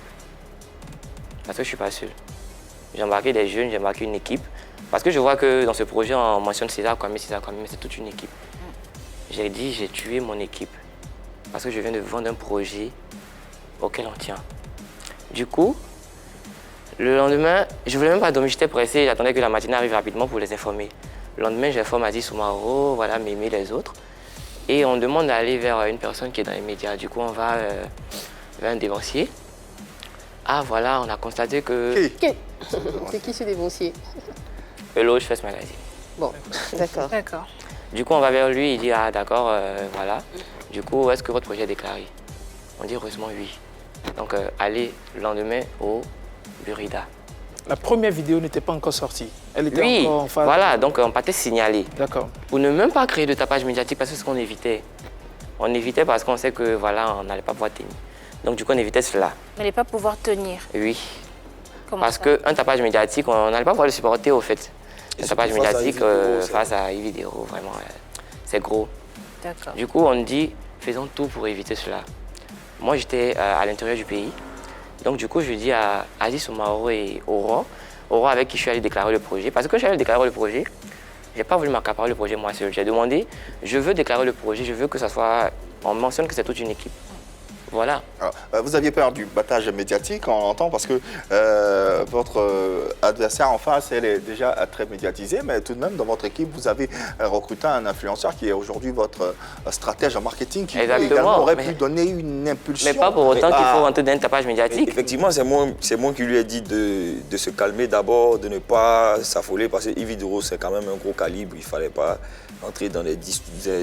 Parce que je ne suis pas seul. J'ai embarqué des jeunes, j'ai embarqué une équipe. Parce que je vois que dans ce projet, on mentionne César Kwame, mais c'est toute une équipe. J'ai dit, j'ai tué mon équipe. Parce que je viens de vendre un projet auquel on tient. Du coup, le lendemain, je ne voulais même pas dormir, j'étais pressé, j'attendais que la matinée arrive rapidement pour les informer. Le lendemain, j'informe Aziz Soumaro, voilà, Mémé, les autres. Et on demande d'aller vers une personne qui est dans les médias. Du coup, on va vers un dévancier. Ah, voilà, on a constaté que... C'est qui ce dévancier? Hello, je fais ce magazine. Bon, d'accord. D'accord. Du coup, on va vers lui, il dit, ah, d'accord, voilà. Du coup, est-ce que votre projet est déclaré? On dit, heureusement, oui. Donc, allez le lendemain au Burida. La première vidéo n'était pas encore sortie. Elle était Oui, encore en phase. voilà, donc on partait signaler. D'accord. Pour ne même pas créer de tapage médiatique parce que c'est ce qu'on évitait. On évitait parce qu'on sait que voilà, on n'allait pas pouvoir tenir. Donc du coup, on évitait cela. Vous n'allez pas pouvoir tenir. Oui. Comment Parce ça? qu'un tapage médiatique, on n'allait pas pouvoir le supporter au fait. Un tapage médiatique face à Yvi Dero, vraiment, c'est gros. D'accord. Du coup, on dit, faisons tout pour éviter cela. Moi, j'étais à l'intérieur du pays. Donc du coup, je dis à Aziz Soumaro et Aurore avec qui je suis allé déclarer le projet. Parce que quand je suis allé déclarer le projet, je n'ai pas voulu m'accaparer le projet moi seul. J'ai demandé, je veux déclarer le projet, je veux que ça soit... On mentionne que c'est toute une équipe. Voilà. Alors, vous aviez peur du battage médiatique, on l'entend, parce que votre adversaire en face, elle est déjà très médiatisée, mais tout de même, dans votre équipe, vous avez recruté un influenceur qui est aujourd'hui votre stratège en marketing, qui également aurait pu donner une impulsion. Mais pas pour autant qu'il faut rentrer dans un tapage médiatique. Effectivement, c'est moi qui lui ai dit de se calmer d'abord, de ne pas s'affoler, parce que Yvi Dero, c'est quand même un gros calibre, il ne fallait pas entrer dans des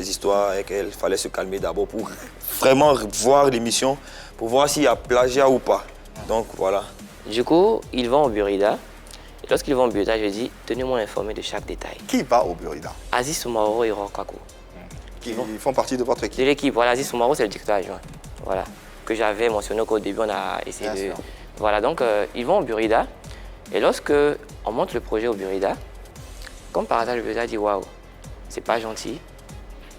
histoires avec elle, il fallait se calmer d'abord pour vraiment voir l'émission, pour voir s'il y a plagiat ou pas. Donc voilà. Du coup, ils vont au Burida. Et lorsqu'ils vont au Burida, je dis, tenez-moi informé de chaque détail. Qui va au Burida? Aziz Soumaro et Rokaku. Qui font partie de votre équipe? De l'équipe, voilà, Aziz Soumaro, c'est le directeur adjoint. Voilà. Que j'avais mentionné qu'au début, on a essayé Bien de... sûr. Voilà, donc ils vont au Burida. Et lorsque on monte le projet au Burida, comme par hasard, le Burida dit, waouh, c'est pas gentil.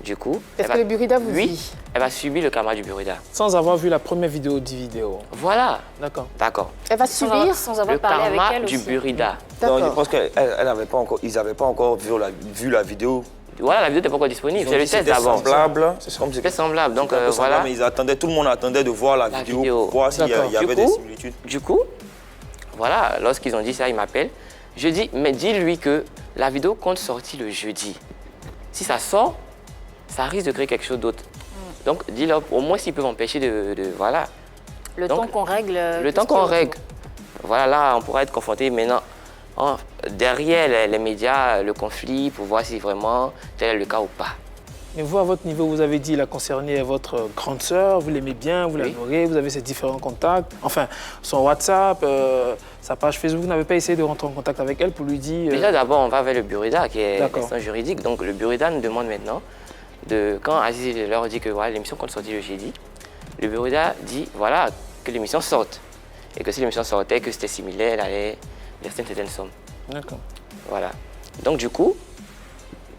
Du coup, Est-ce que le Burida vous oui, dit? elle va subir le karma du Burida. Sans avoir vu la première vidéo d'Ividéo. Voilà. D'accord. D'accord. Elle va subir? Sans avoir Le parlé avec karma elle du aussi. Burida. Donc je D'accord. pense qu'ils n'avaient pas encore vu la vidéo. Voilà, la vidéo n'était pas encore disponible. C'est le test C'était d'abord. semblable. C'était semblable. Donc C'était voilà. semblable, mais ils attendaient, tout le monde attendait de voir la vidéo, pour voir s'il y D'accord. avait Du des coup, similitudes. Du coup, voilà, lorsqu'ils ont dit ça, ils m'appellent. Je dis, mais dis-lui que la vidéo compte sortir le jeudi. Si ça sort, ça risque de créer quelque chose d'autre. Donc dis-leur, au moins s'ils peuvent empêcher de voilà. Le Donc, temps qu'on règle. Le temps qu'on règle. Voilà, là, on pourra être confronté maintenant derrière les médias, le conflit, pour voir si vraiment tel est le cas ou pas. Mais vous, à votre niveau, vous avez dit la concernée est votre grande sœur, vous l'aimez bien, vous l'adorez, vous avez ces différents contacts. Enfin, son WhatsApp, sa page Facebook, vous n'avez pas essayé de rentrer en contact avec elle pour lui dire... Déjà, d'abord, on va vers le Burida, qui est D'accord. l'instance juridique. Donc, le Burida nous demande maintenant, quand Aziz leur dit que voilà, l'émission compte sortir le jeudi, le Burida dit voilà, que l'émission sorte. Et que si l'émission sortait, que c'était similaire, elle allait verser une certaine somme. D'accord. Voilà. Donc, du coup,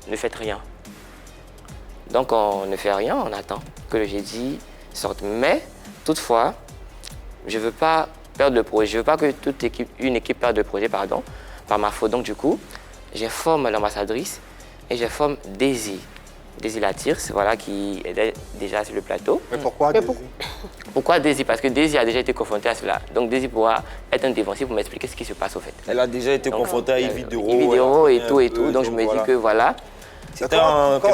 ne faites rien. Donc, on ne fait rien, on attend que le jeudi sorte. Mais, toutefois, je ne veux pas perdre le projet. Je ne veux pas que une équipe perde le projet, par ma faute. Donc, du coup, j'informe l'ambassadrice et j'informe Daisy. Daisy Latire, voilà, qui est déjà sur le plateau. Mais pourquoi Pourquoi Daisy? Parce que Daisy a déjà été confrontée à cela. Donc Daisy pourra être un défensif pour m'expliquer ce qui se passe au fait. Elle a déjà été confrontée à Yves Dero. Yves Dero et tout. Donc je me dis que voilà.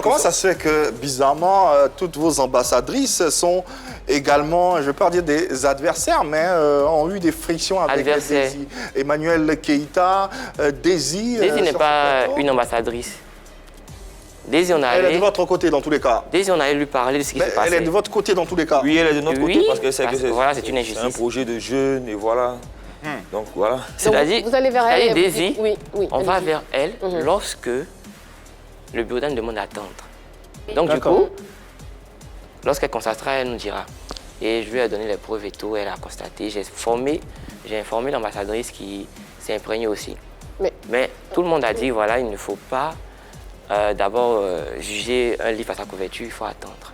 Comment ça se fait que, bizarrement, toutes vos ambassadrices sont également, je ne veux pas dire des adversaires, mais ont eu des frictions avec Daisy? Emmanuel Keïta, Daisy... Daisy n'est pas une ambassadrice. Daisy, elle est de votre côté dans tous les cas. Daisy, on allait lui parler de ce qui se passait. Elle est de votre côté dans tous les cas. Oui, elle est de notre côté parce que c'est voilà, c'est une injustice. C'est un projet de jeunes et voilà. Donc voilà. C'est-à-dire, vous allez vers elle. Daisy, oui, on va vers elle lorsque le bureau nous demande d'attendre. Donc du coup, lorsqu'elle constatera, elle nous dira. Et je lui ai donné les preuves et tout, elle a constaté. J'ai informé l'ambassadrice qui s'est imprégnée aussi. Mais tout le monde a dit, voilà, il ne faut pas d'abord juger un livre à sa couverture, il faut attendre.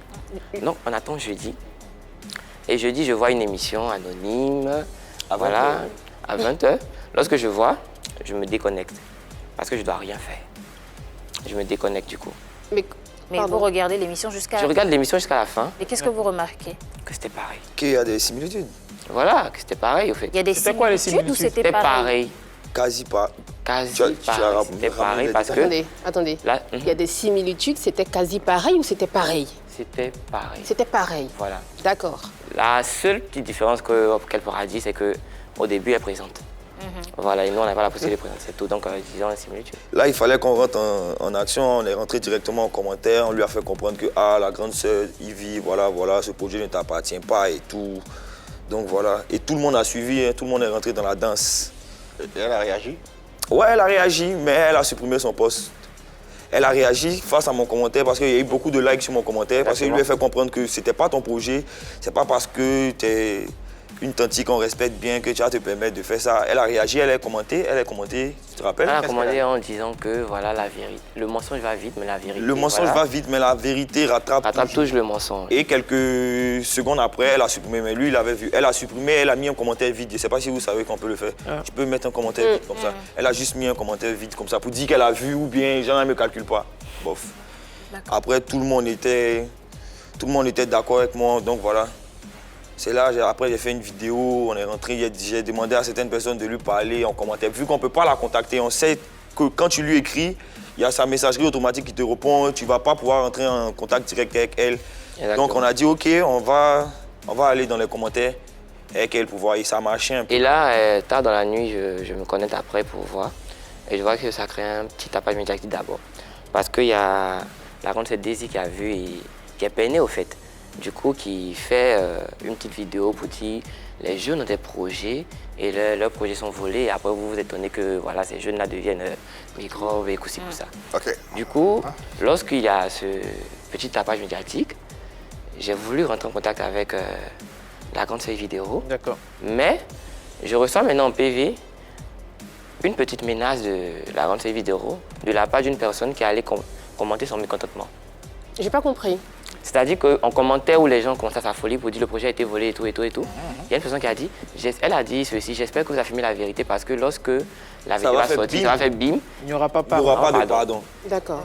Donc on attend jeudi. Et jeudi, je vois une émission anonyme, à 20h. Lorsque je vois, je me déconnecte. Parce que je ne dois rien faire. Je me déconnecte du coup. Mais vous regardez l'émission jusqu'à la fin? Je regarde l'émission jusqu'à la fin. Et qu'est-ce que vous remarquez? Que c'était pareil. Qu'il y a des similitudes. Voilà, que c'était pareil au fait. Il y a des similitudes ou c'était pareil? Quasi pas. Quasi pareil. C'était pareil parce que... Attendez. Là, il y a des similitudes, c'était quasi pareil ou c'était pareil? C'était pareil. C'était pareil. Voilà. D'accord. La seule petite différence qu'elle pourra dire, c'est qu'au début, elle présente. Voilà, et nous, on n'a pas la possibilité de présenter tout, donc disons la similitude. Là, il fallait qu'on rentre en action, on est rentré directement en commentaire, on lui a fait comprendre que la grande sœur, Ivy, voilà, ce projet ne t'appartient pas et tout. Donc voilà, et tout le monde a suivi, tout le monde est rentré dans la danse. Et elle a réagi? Ouais, elle a réagi, mais elle a supprimé son post. Elle a réagi face à mon commentaire parce qu'il y a eu beaucoup de likes sur mon commentaire, parce qu'il lui a fait comprendre que c'était pas ton projet, c'est pas parce que tu es une tante qu'on respecte bien que tu vas te permettre de faire ça. Elle a réagi, elle a commenté, tu te rappelles? Elle a commenté en disant que voilà la vérité. Le mensonge va vite, mais la vérité... Le mensonge va vite, mais la vérité rattrape toujours le mensonge. Et quelques secondes après, elle a supprimé, mais lui, il avait vu. Elle a supprimé, elle a mis un commentaire vide. Je ne sais pas si vous savez qu'on peut le faire. Tu peux mettre un commentaire vide comme ça. Elle a juste mis un commentaire vide comme ça pour dire qu'elle a vu ou bien, genre, elle ne me calcule pas. Bof. Après, tout le monde était d'accord avec moi, donc voilà. C'est là, après j'ai fait une vidéo, on est rentré, j'ai demandé à certaines personnes de lui parler en commentaire. Vu qu'on ne peut pas la contacter, on sait que quand tu lui écris, il y a sa messagerie automatique qui te répond, tu ne vas pas pouvoir entrer en contact direct avec elle. Exactement. Donc on a dit ok, on va aller dans les commentaires avec elle pour voir, et ça marchait un peu. Et là, tard dans la nuit, je me connecte après pour voir. Et je vois que ça crée un petit tapage médiatique d'abord. Parce qu'il y a la grande sœur Daisy qui a vu et qui est peinée au fait. Du coup, qui fait une petite vidéo pour dire les jeunes ont des projets et leurs projets sont volés. Et après, vous vous étonnez que voilà, ces jeunes-là deviennent microbes et couci pour ça. Du coup, lorsqu'il y a ce petit tapage médiatique, j'ai voulu rentrer en contact avec la grande sœur vidéo. D'accord. Mais je reçois maintenant en PV une petite menace de la grande sœur vidéo de la part d'une personne qui allait commenter son mécontentement. J'ai pas compris. C'est-à-dire qu'en commentaire où les gens commencent à s'affoler pour dire le projet a été volé et tout, il y a une personne qui a dit, elle a dit ceci, j'espère que vous affirmez la vérité parce que lorsque la vérité va sortir, ça va faire bim. Il n'y aura pas Il n'y aura pas de pardon. D'accord.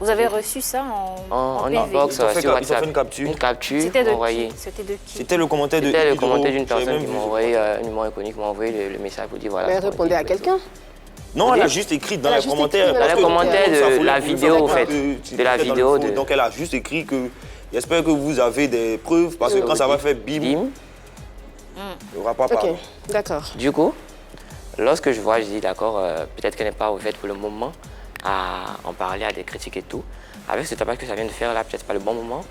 Vous avez reçu ça en inbox sur WhatsApp. Ils ont fait une capture. Une capture. C'était de envoyée. qui? C'était de qui? C'était le commentaire de C'était le commentaire d'une personne qui m'a envoyé, un numéro inconnu, qui m'a envoyé le message pour dire voilà. Mais elle répondait à quelqu'un? Non, elle a juste écrit dans les commentaires. Dans les commentaires de la vidéo, en fait. De la vidéo. Donc elle a juste écrit que j'espère que vous avez des preuves parce que quand ça va faire bim, il n'y aura pas pardon. Ok, d'accord. Du coup, lorsque je vois, je dis d'accord, peut-être qu'elle n'est pas ouverte pour le moment à en parler, à des critiques et tout. Avec ce tapage que ça vient de faire là, peut-être pas le bon moment,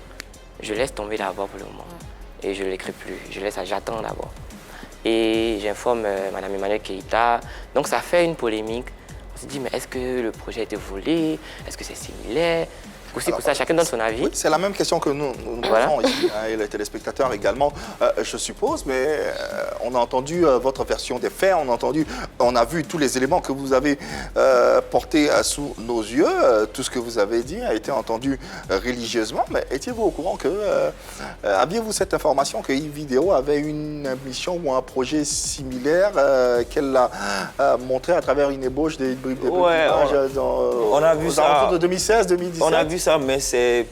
je laisse tomber d'abord pour le moment. Et je ne l'écris plus, j'attends d'abord. Et j'informe Mme Emmanuel Keïta. Donc ça fait une polémique. On se dit, mais est-ce que le projet a été volé? Est-ce que c'est similaire? Coup-ci, coup-ça, chacun donne son avis. Oui, c'est la même question que nous Voilà. posons ici, et les téléspectateurs également, je suppose, mais on a entendu votre version des faits, on a vu tous les éléments que vous avez portés sous nos yeux, tout ce que vous avez dit a été entendu religieusement, mais étiez-vous au courant que, aviez-vous cette information que Yves Vidéo avait une mission ou un projet similaire qu'elle a montré à travers une ébauche des briques Ouais, on a vu aux ça. alentours de 2016, 2017? On a vu ça, mais c'est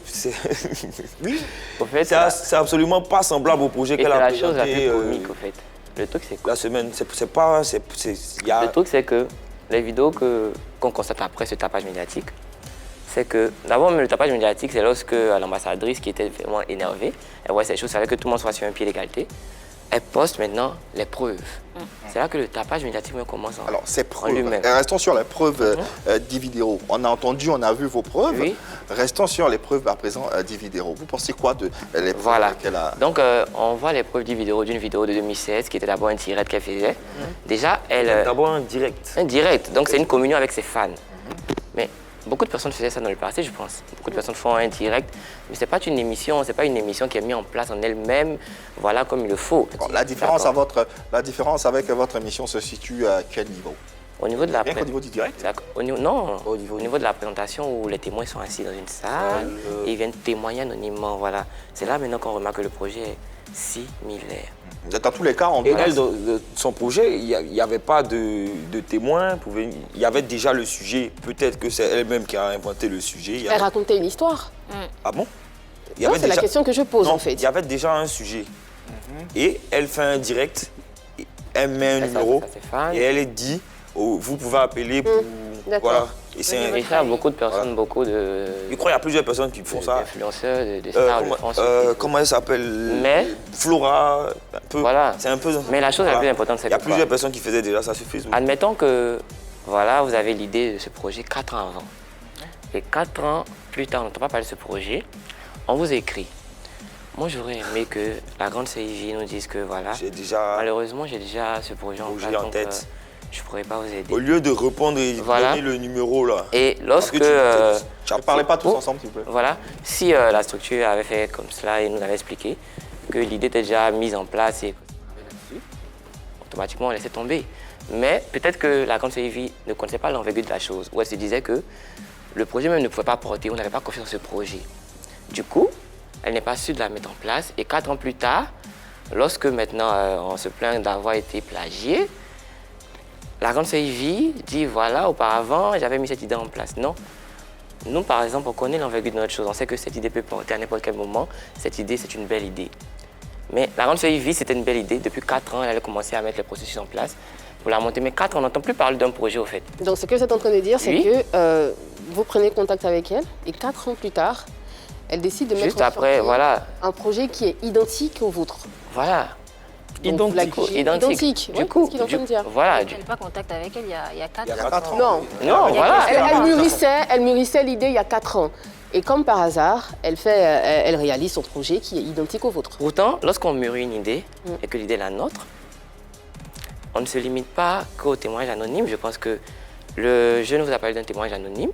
Oui. Au fait, c'est absolument pas semblable au projet et qu'elle c'est a la chose la présenté plus comique, au fait. Le truc, c'est quoi? la semaine. C'est pas... y a- Le truc, c'est que les vidéos qu'on constate après ce tapage médiatique, c'est que, d'abord, même le tapage médiatique, c'est lorsque l'ambassadrice, qui était vraiment énervée, elle voit ces choses, savait que tout le monde soit sur un pied d'égalité, elle poste maintenant les preuves. C'est là que le tapage médiatique me commence Alors, ces en preuves. lui-même. Restons sur les preuves d'Ividéo. On a entendu, on a vu vos preuves. Oui. Restons sur les preuves à présent d'Ividéo. Vous pensez quoi de les preuves Voilà. qu'elle a? Donc, on voit les preuves d'une vidéo de 2016 qui était d'abord un direct qu'elle faisait. Déjà, elle. D'abord un direct. Un direct, donc c'est une communion avec ses fans. Mais beaucoup de personnes faisaient ça dans le passé, je pense. Beaucoup de personnes font un direct, mais c'est pas une émission qui est mise en place en elle-même, voilà, comme il le faut. Bon, la différence avec votre émission se situe à quel niveau? Au niveau de la Rien qu'au niveau du direct? D'accord. Non, au niveau de la présentation où les témoins sont assis dans une salle et ils viennent témoigner anonymement, voilà. C'est là maintenant qu'on remarque que le projet est similaire. Dans tous les cas, on Et doit... elle, dans son projet, il n'y avait pas de témoins. Il y avait déjà le sujet. Peut-être que c'est elle-même qui a inventé le sujet. Elle racontait une histoire. Ah bon? Il y Non, avait c'est la question que je pose Non, en fait. il y avait déjà un sujet. Et elle fait un direct, elle met un Elle numéro s'adresse à ses fans. et elle dit vous pouvez appeler pour. D'accord. Voilà. Et c'est Et ça, beaucoup de personnes, beaucoup de. Je crois qu'il y a plusieurs personnes qui font ça. D'influenceurs, de stars le font. Comment elle s'appelle? Mais- Flora. Un peu. Voilà. C'est un peu. Mais la chose la plus importante, c'est Il y a que plusieurs quoi? personnes qui faisaient déjà ça sur Facebook. Admettons que, voilà, vous avez l'idée de ce projet 4 ans avant. Et 4 ans plus tard, on n'entend pas parler de ce projet, on vous écrit. Moi, j'aurais aimé que la grande CIJ nous dise que, voilà, J'ai déjà. malheureusement, j'ai déjà ce projet en Projet place, en donc, tête. je ne pourrais pas vous aider. Au lieu de répondre et Voilà. donner le numéro là. Et lorsque, Ne parlez pas tous Oh. ensemble, s'il vous plaît. voilà, si la structure avait fait comme cela et nous avait expliqué que l'idée était déjà mise en place et automatiquement on laissait tomber. Mais peut-être que la grande CIV ne connaissait pas l'envergure de la chose, où elle se disait que le projet même ne pouvait pas porter, on n'avait pas confiance en ce projet. Du coup, elle n'est pas sûre de la mettre en place et 4 ans plus tard, lorsque maintenant on se plaint d'avoir été plagié, la grande CIV dit voilà, auparavant j'avais mis cette idée en place. Non. Nous, par exemple, on connaît l'envergure de notre chose. On sait que cette idée peut porter à n'importe quel moment. Cette idée, c'est une belle idée. Mais la grande CIV, c'était une belle idée. Depuis 4 ans, elle allait commencer à mettre les processus en place pour la monter. Mais 4 ans, on n'entend plus parler d'un projet, au fait. Donc ce que vous êtes en train de dire, c'est Oui. que vous prenez contact avec elle et 4 ans plus tard, elle décide de mettre Juste en après, sortie voilà. un projet qui est identique au vôtre. Voilà. Donc, vous Identique. l'accusez- Identique. ouais, c'est ce qu'il est en train de dire. Voilà. Vous n'avez pas contact avec elle il y a 4 Il y a ans. 4 ans. Non. Non, voilà. Elle mûrissait l'idée il y a 4 ans. Et comme par hasard, elle réalise son projet qui est identique au vôtre. Pourtant, lorsqu'on mûrit une idée et que l'idée est la nôtre, on ne se limite pas qu'au témoignage anonyme. Je pense que le jeune vous a parlé d'un témoignage anonyme.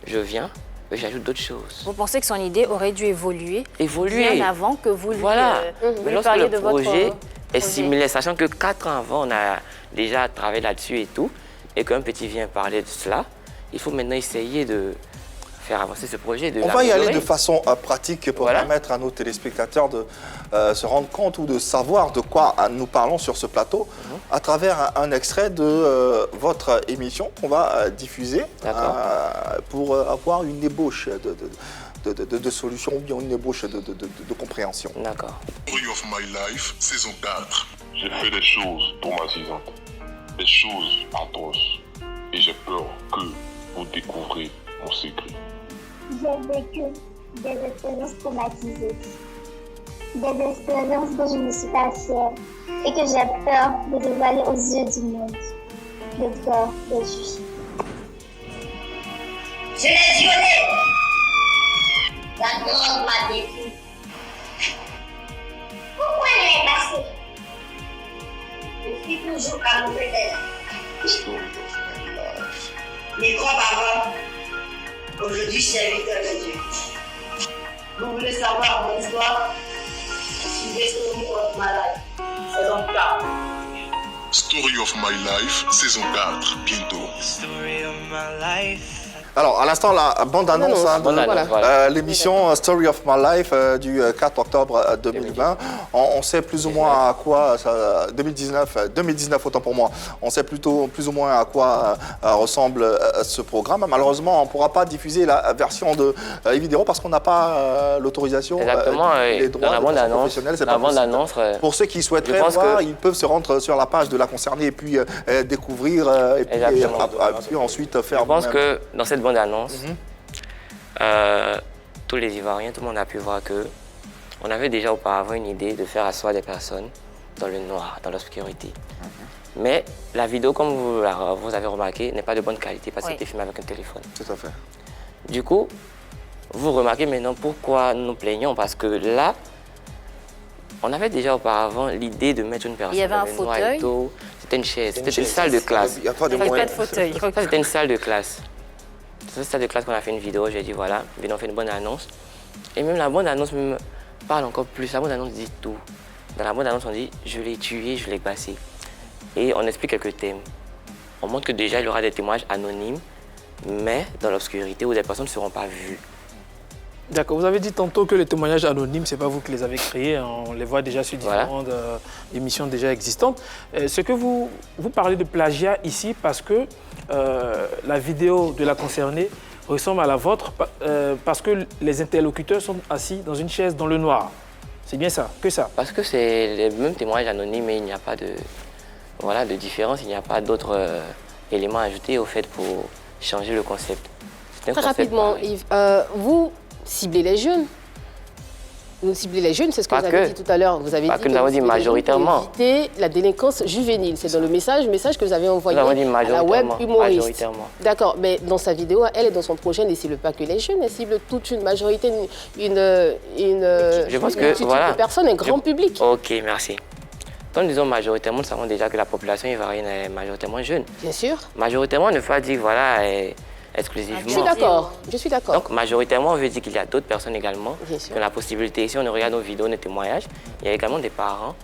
Je viens, mais j'ajoute d'autres choses. Vous pensez que son idée aurait dû évoluer Évoluer. bien avant que vous lui, Voilà. vous Mais lui lorsque parliez le de votre projet est projet. similaire, sachant que 4 ans avant, on a déjà travaillé là-dessus et tout, et qu'un petit vient parler de cela, il faut maintenant essayer de faire avancer ce projet. On va y aller l'améliorer. de façon pratique pour Voilà. permettre à nos téléspectateurs de se rendre compte ou de savoir de quoi nous parlons sur ce plateau à travers un extrait de votre émission qu'on va diffuser pour avoir une ébauche de solution ou bien une ébauche de compréhension. D'accord. Story of My Life, saison 4. J'ai fait des choses traumatisantes, des choses atroces, et j'ai peur que vous découvrez mon secret. J'ai vécu des expériences traumatisées, des expériences dont je ne suis pas fière et que j'ai peur de dévoiler aux yeux du monde, de peur des juges. Je l'ai violée. La drogue m'a détruit. Pourquoi elle est passée? Je suis toujours amoureux d'elle. Les trois avant, Aujourd'hui, serviteur de Dieu. Vous voulez savoir mon histoire? Suivez Story of My Life, saison 4. Story of My Life, saison 4, bientôt. Story of my life. Alors, à l'instant, la bande-annonce hein, de Voilà. l'émission Story of My Life du 4 octobre 2020. On sait plus ou moins à quoi, 2019 autant pour moi, on sait plutôt plus ou moins à quoi ressemble ce programme. Malheureusement, on ne pourra pas diffuser la version de vidéo parce qu'on n'a pas l'autorisation. Exactement, les droits dans la bande-annonce. Pour ceux qui souhaiteraient voir, ils peuvent se rendre sur la page de la concernée et puis découvrir et puis ensuite faire... Je pense que dans cette bande-annonce, tous les Ivoiriens, tout le monde a pu voir que on avait déjà auparavant une idée de faire asseoir des personnes dans le noir, dans l'obscurité. Mais la vidéo, comme vous avez remarqué, n'est pas de bonne qualité parce que c'était filmé avec un téléphone. Tout à fait. Du coup, vous remarquez maintenant pourquoi nous plaignons, parce que là, on avait déjà auparavant l'idée de mettre une personne dans le noir et tout. C'était une chaise, c'était une salle de classe. Il n'y a pas de fauteuil. C'était une salle de classe. C'est une salle de classe qu'on a fait une vidéo, j'ai dit voilà, on fait une bonne annonce. Et même la bonne annonce me parle encore plus, la bonne annonce dit tout. Dans la bonne annonce, on dit je l'ai tué, je l'ai passé. Et on explique quelques thèmes. On montre que déjà il y aura des témoignages anonymes, mais dans l'obscurité où des personnes ne seront pas vues. D'accord, vous avez dit tantôt que les témoignages anonymes, ce n'est pas vous qui les avez créés, on les voit déjà sur différentes émissions déjà existantes. Ce que vous parlez de plagiat ici parce que la vidéo de la concernée ressemble à la vôtre parce que les interlocuteurs sont assis dans une chaise dans le noir. C'est bien ça, que ça? Parce que c'est les mêmes témoignages anonymes et il n'y a pas de différence, il n'y a pas d'autres éléments ajoutés au fait pour changer le concept. Très rapidement, Yves, vous ciblez les jeunes. Vous ciblez les jeunes, c'est ce que vous avez dit tout à l'heure. Vous avez dit que nous avons dit majoritairement. Pour éviter la délinquance juvénile. C'est dans le message que vous avez envoyé à la web humoriste. D'accord, mais dans sa vidéo, elle et dans son projet, ne cible pas que les jeunes, elle cible toute une majorité, je pense que, de personnes, un grand public. Ok, merci. Quand nous disons majoritairement, nous savons déjà que la population ivoirienne est majoritairement jeune. Bien sûr. Majoritairement, ne faut pas dire voilà, exclusivement. Je suis d'accord. Donc, majoritairement, on veut dire qu'il y a d'autres personnes également qui ont la possibilité, si on regarde nos vidéos, nos témoignages, il y a également des parents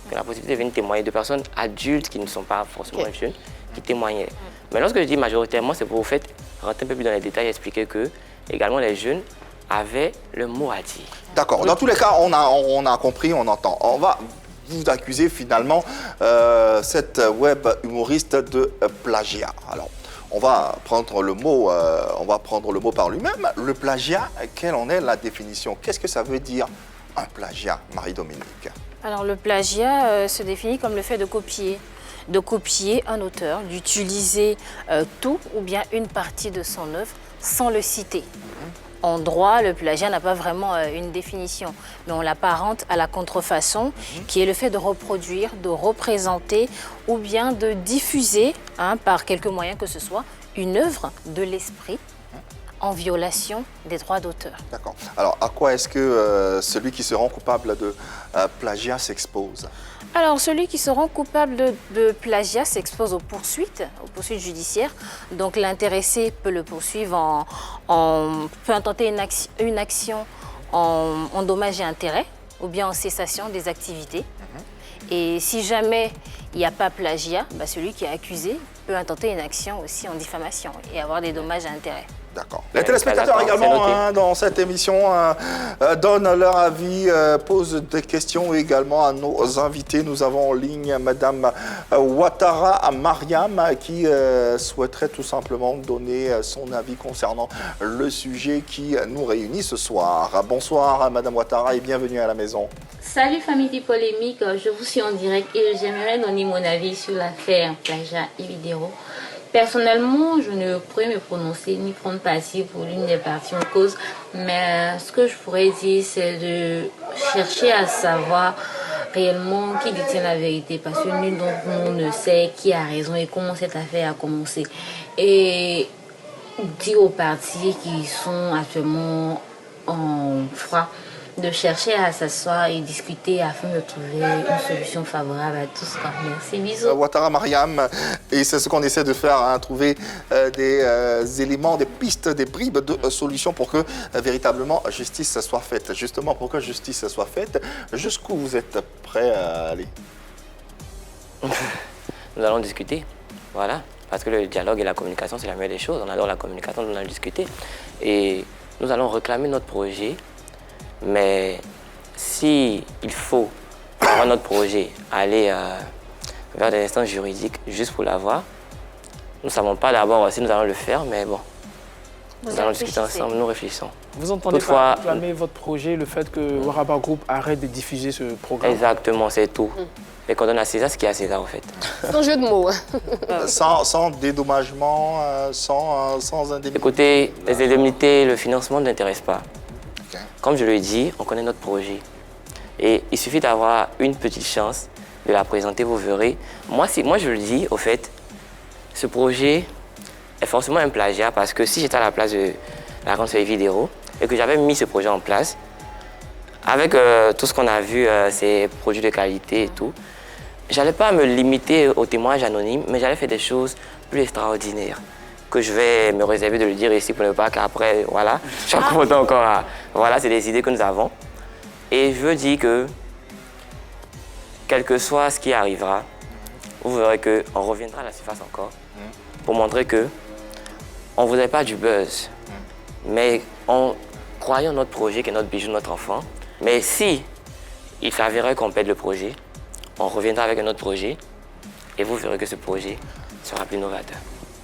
qui ont la possibilité de venir témoigner, de personnes adultes qui ne sont pas forcément jeunes, qui témoignaient. Mais lorsque je dis majoritairement, c'est pour vous faire rentrer un peu plus dans les détails et expliquer que également les jeunes avaient le mot à dire. D'accord. Dans tous les cas, on a compris, on entend. On va vous accuser finalement cette web humoriste de plagiat. Alors, on va prendre le mot par lui-même. Le plagiat, quelle en est la définition? Qu'est-ce que ça veut dire un plagiat, Marie-Dominique? Alors le plagiat se définit comme le fait de copier un auteur, d'utiliser tout ou bien une partie de son œuvre sans le citer. En droit, le plagiat n'a pas vraiment une définition, mais on l'apparente à la contrefaçon, qui est le fait de reproduire, de représenter ou bien de diffuser, par quelque moyen que ce soit, une œuvre de l'esprit en violation des droits d'auteur. D'accord. Alors, à quoi est-ce que celui qui se rend coupable de plagiat s'expose? Alors, celui qui se rend coupable de plagiat s'expose aux poursuites judiciaires. Donc, l'intéressé peut le poursuivre peut intenter une action en dommages et intérêts ou bien en cessation des activités. Et si jamais il n'y a pas plagiat, celui qui est accusé peut intenter une action aussi en diffamation et avoir des dommages et intérêts. D'accord. Les téléspectateurs également dans cette émission donnent leur avis, posent des questions également à nos invités. Nous avons en ligne Madame Ouattara Mariam qui souhaiterait tout simplement donner son avis concernant le sujet qui nous réunit ce soir. Bonsoir Madame Ouattara et bienvenue à la maison. Salut famille du polémique, je vous suis en direct et j'aimerais donner mon avis sur l'affaire plagiat et vidéo. Personnellement, je ne pourrais me prononcer ni prendre parti pour l'une des parties en cause, mais ce que je pourrais dire, c'est de chercher à savoir réellement qui détient la vérité, parce que nul d'entre nous ne sait qui a raison et comment cette affaire a commencé. Et dire aux partis qui sont actuellement en froid de chercher à s'asseoir et discuter afin de trouver une solution favorable à tous. Merci, bisous. Ouattara Mariam, et c'est ce qu'on essaie de faire, hein, trouver des éléments, des pistes, des bribes de solutions pour que véritablement justice soit faite. Justement, pour que justice soit faite, jusqu'où vous êtes prêts à aller? Nous allons discuter, voilà. Parce que le dialogue et la communication, c'est la meilleure des choses. On adore la communication, nous allons discuter. Et nous allons réclamer notre projet. Mais si il faut, pour avoir notre projet, aller vers des instances juridiques juste pour l'avoir, nous ne savons pas d'abord si nous allons le faire, mais bon. Nous allons discuter ensemble, nous réfléchissons. Vous entendez pas réclamer votre projet, le fait que Waraba Group arrête de diffuser ce programme? Exactement, c'est tout. Et qu'on donne à César ce qu'il y a à César, en fait. Sans jeu de mots. Sans dédommagement, sans indemnité. Écoutez, les indemnités, le financement ne n'intéresse pas. Okay. Comme je le dis, on connaît notre projet. Et il suffit d'avoir une petite chance de la présenter, vous verrez. Moi je le dis, au fait, ce projet est forcément un plagiat parce que si j'étais à la place de la grande série vidéo et que j'avais mis ce projet en place, avec tout ce qu'on a vu, ces produits de qualité et tout, j'allais pas me limiter aux témoignages anonymes, mais j'allais faire des choses plus extraordinaires que je vais me réserver de le dire ici pour ne pas qu'après, voilà, je suis encore à... Voilà, c'est des idées que nous avons. Et je veux dire que, quel que soit ce qui arrivera, vous verrez qu'on reviendra à la surface encore pour montrer que on ne voudrait pas du buzz, mais on croyait en notre projet, qui est notre bijou, notre enfant. Mais si il s'avérait qu'on pète le projet, on reviendra avec un autre projet et vous verrez que ce projet sera plus novateur.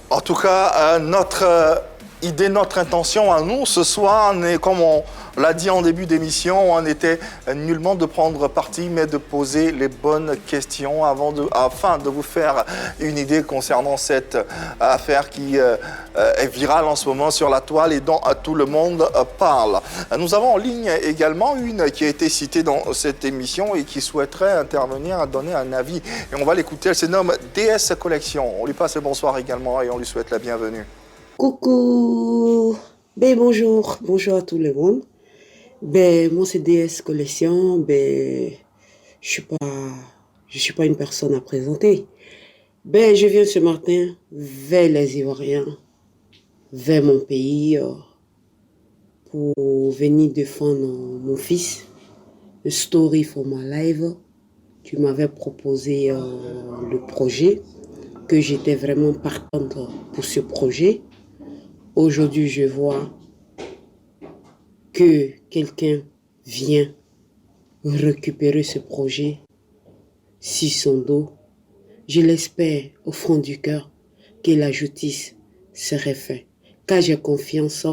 En tout cas, notre idée, notre intention à nous ce soir, comme on l'a dit en début d'émission, on n'était nullement de prendre parti, mais de poser les bonnes questions afin de vous faire une idée concernant cette affaire qui est virale en ce moment sur la toile et dont tout le monde parle. Nous avons en ligne également une qui a été citée dans cette émission et qui souhaiterait intervenir, donner un avis. Et on va l'écouter, elle se nomme DS Collection. On lui passe le bonsoir également et on lui souhaite la bienvenue. Coucou, bonjour à tout le monde. Moi c'est DS Collection, je suis pas une personne à présenter. Je viens ce matin vers les Ivoiriens, vers mon pays, pour venir défendre mon fils. The story for my life. Tu m'avais proposé le projet, que j'étais vraiment partante pour ce projet. Aujourd'hui, je vois que quelqu'un vient récupérer ce projet sur son dos. Je l'espère au fond du cœur que la justice serait faite, car j'ai confiance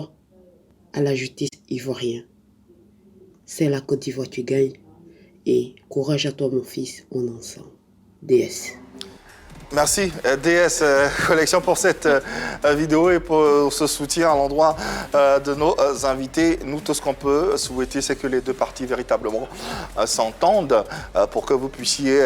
à la justice ivoirienne. C'est la Côte d'Ivoire tu gagnes et courage à toi mon fils, on est ensemble. DS. Merci DS Collection pour cette vidéo et pour ce soutien à l'endroit de nos invités. Nous, tout ce qu'on peut souhaiter, c'est que les deux parties véritablement s'entendent pour que vous puissiez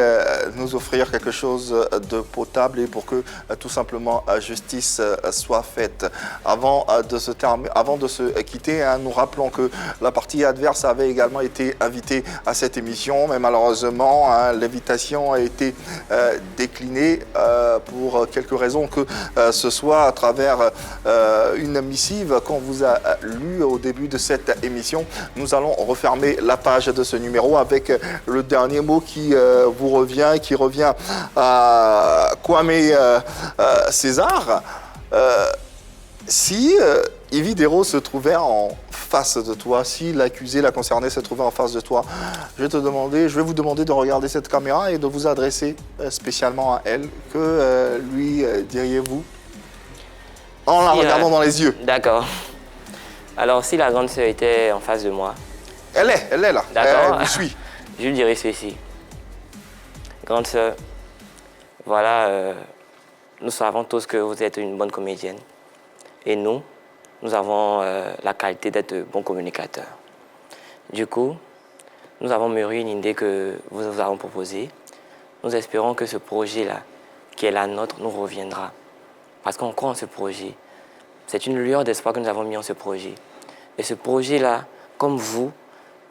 nous offrir quelque chose de potable et pour que tout simplement justice soit faite. Avant de se quitter, nous rappelons que la partie adverse avait également été invitée à cette émission, mais malheureusement, l'invitation a été déclinée pour quelques raisons, que ce soit à travers une missive qu'on vous a lue au début de cette émission. Nous allons refermer la page de ce numéro avec le dernier mot qui vous revient, qui revient à Kwame César. Si Yves Dero se trouvait en face de toi, si l'accusé, la concernée se trouvait en face de toi, je vais vous demander de regarder cette caméra et de vous adresser spécialement à elle. Que lui diriez-vous en la regardant dans les yeux? D'accord. Alors, si la grande sœur était en face de moi... Elle est là. D'accord. Elle vous suit. Je lui dirais ceci. Grande sœur, voilà, nous savons tous que vous êtes une bonne comédienne. Et nous avons la qualité d'être de bons communicateurs. Du coup, nous avons mûri une idée que vous nous avons proposée. Nous espérons que ce projet-là, qui est la nôtre, nous reviendra. Parce qu'on croit en ce projet. C'est une lueur d'espoir que nous avons mis en ce projet. Et ce projet-là, comme vous,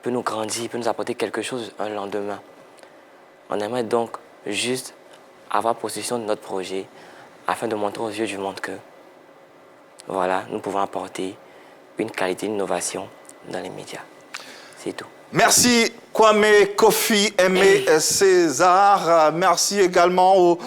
peut nous grandir, peut nous apporter quelque chose un lendemain. On aimerait donc juste avoir possession de notre projet afin de montrer aux yeux du monde que, voilà, nous pouvons apporter une qualité d'innovation dans les médias. C'est tout. Merci Kwame, Kofi, Aimé, César. Merci également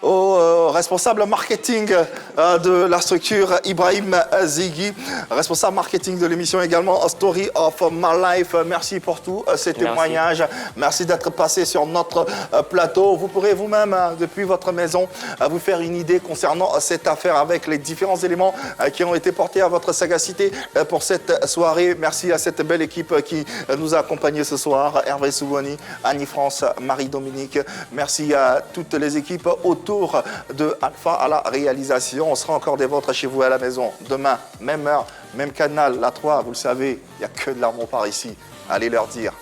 au responsable marketing de la structure, Ibrahim Ziggy, responsable marketing de l'émission également Story of My Life. Merci pour tous ces témoignages. Merci d'être passé sur notre plateau. Vous pourrez vous-même, depuis votre maison, vous faire une idée concernant cette affaire avec les différents éléments qui ont été portés à votre sagacité pour cette soirée. Merci à cette belle équipe qui nous a accompagnés ce soir. Hervé Souboni, Annie-France, Marie-Dominique. Merci à toutes les équipes autour de Alpha à la réalisation. On sera encore des vôtres chez vous à la maison. Demain, même heure, même canal, la 3, vous le savez, il n'y a que de l'amour par ici. Allez leur dire.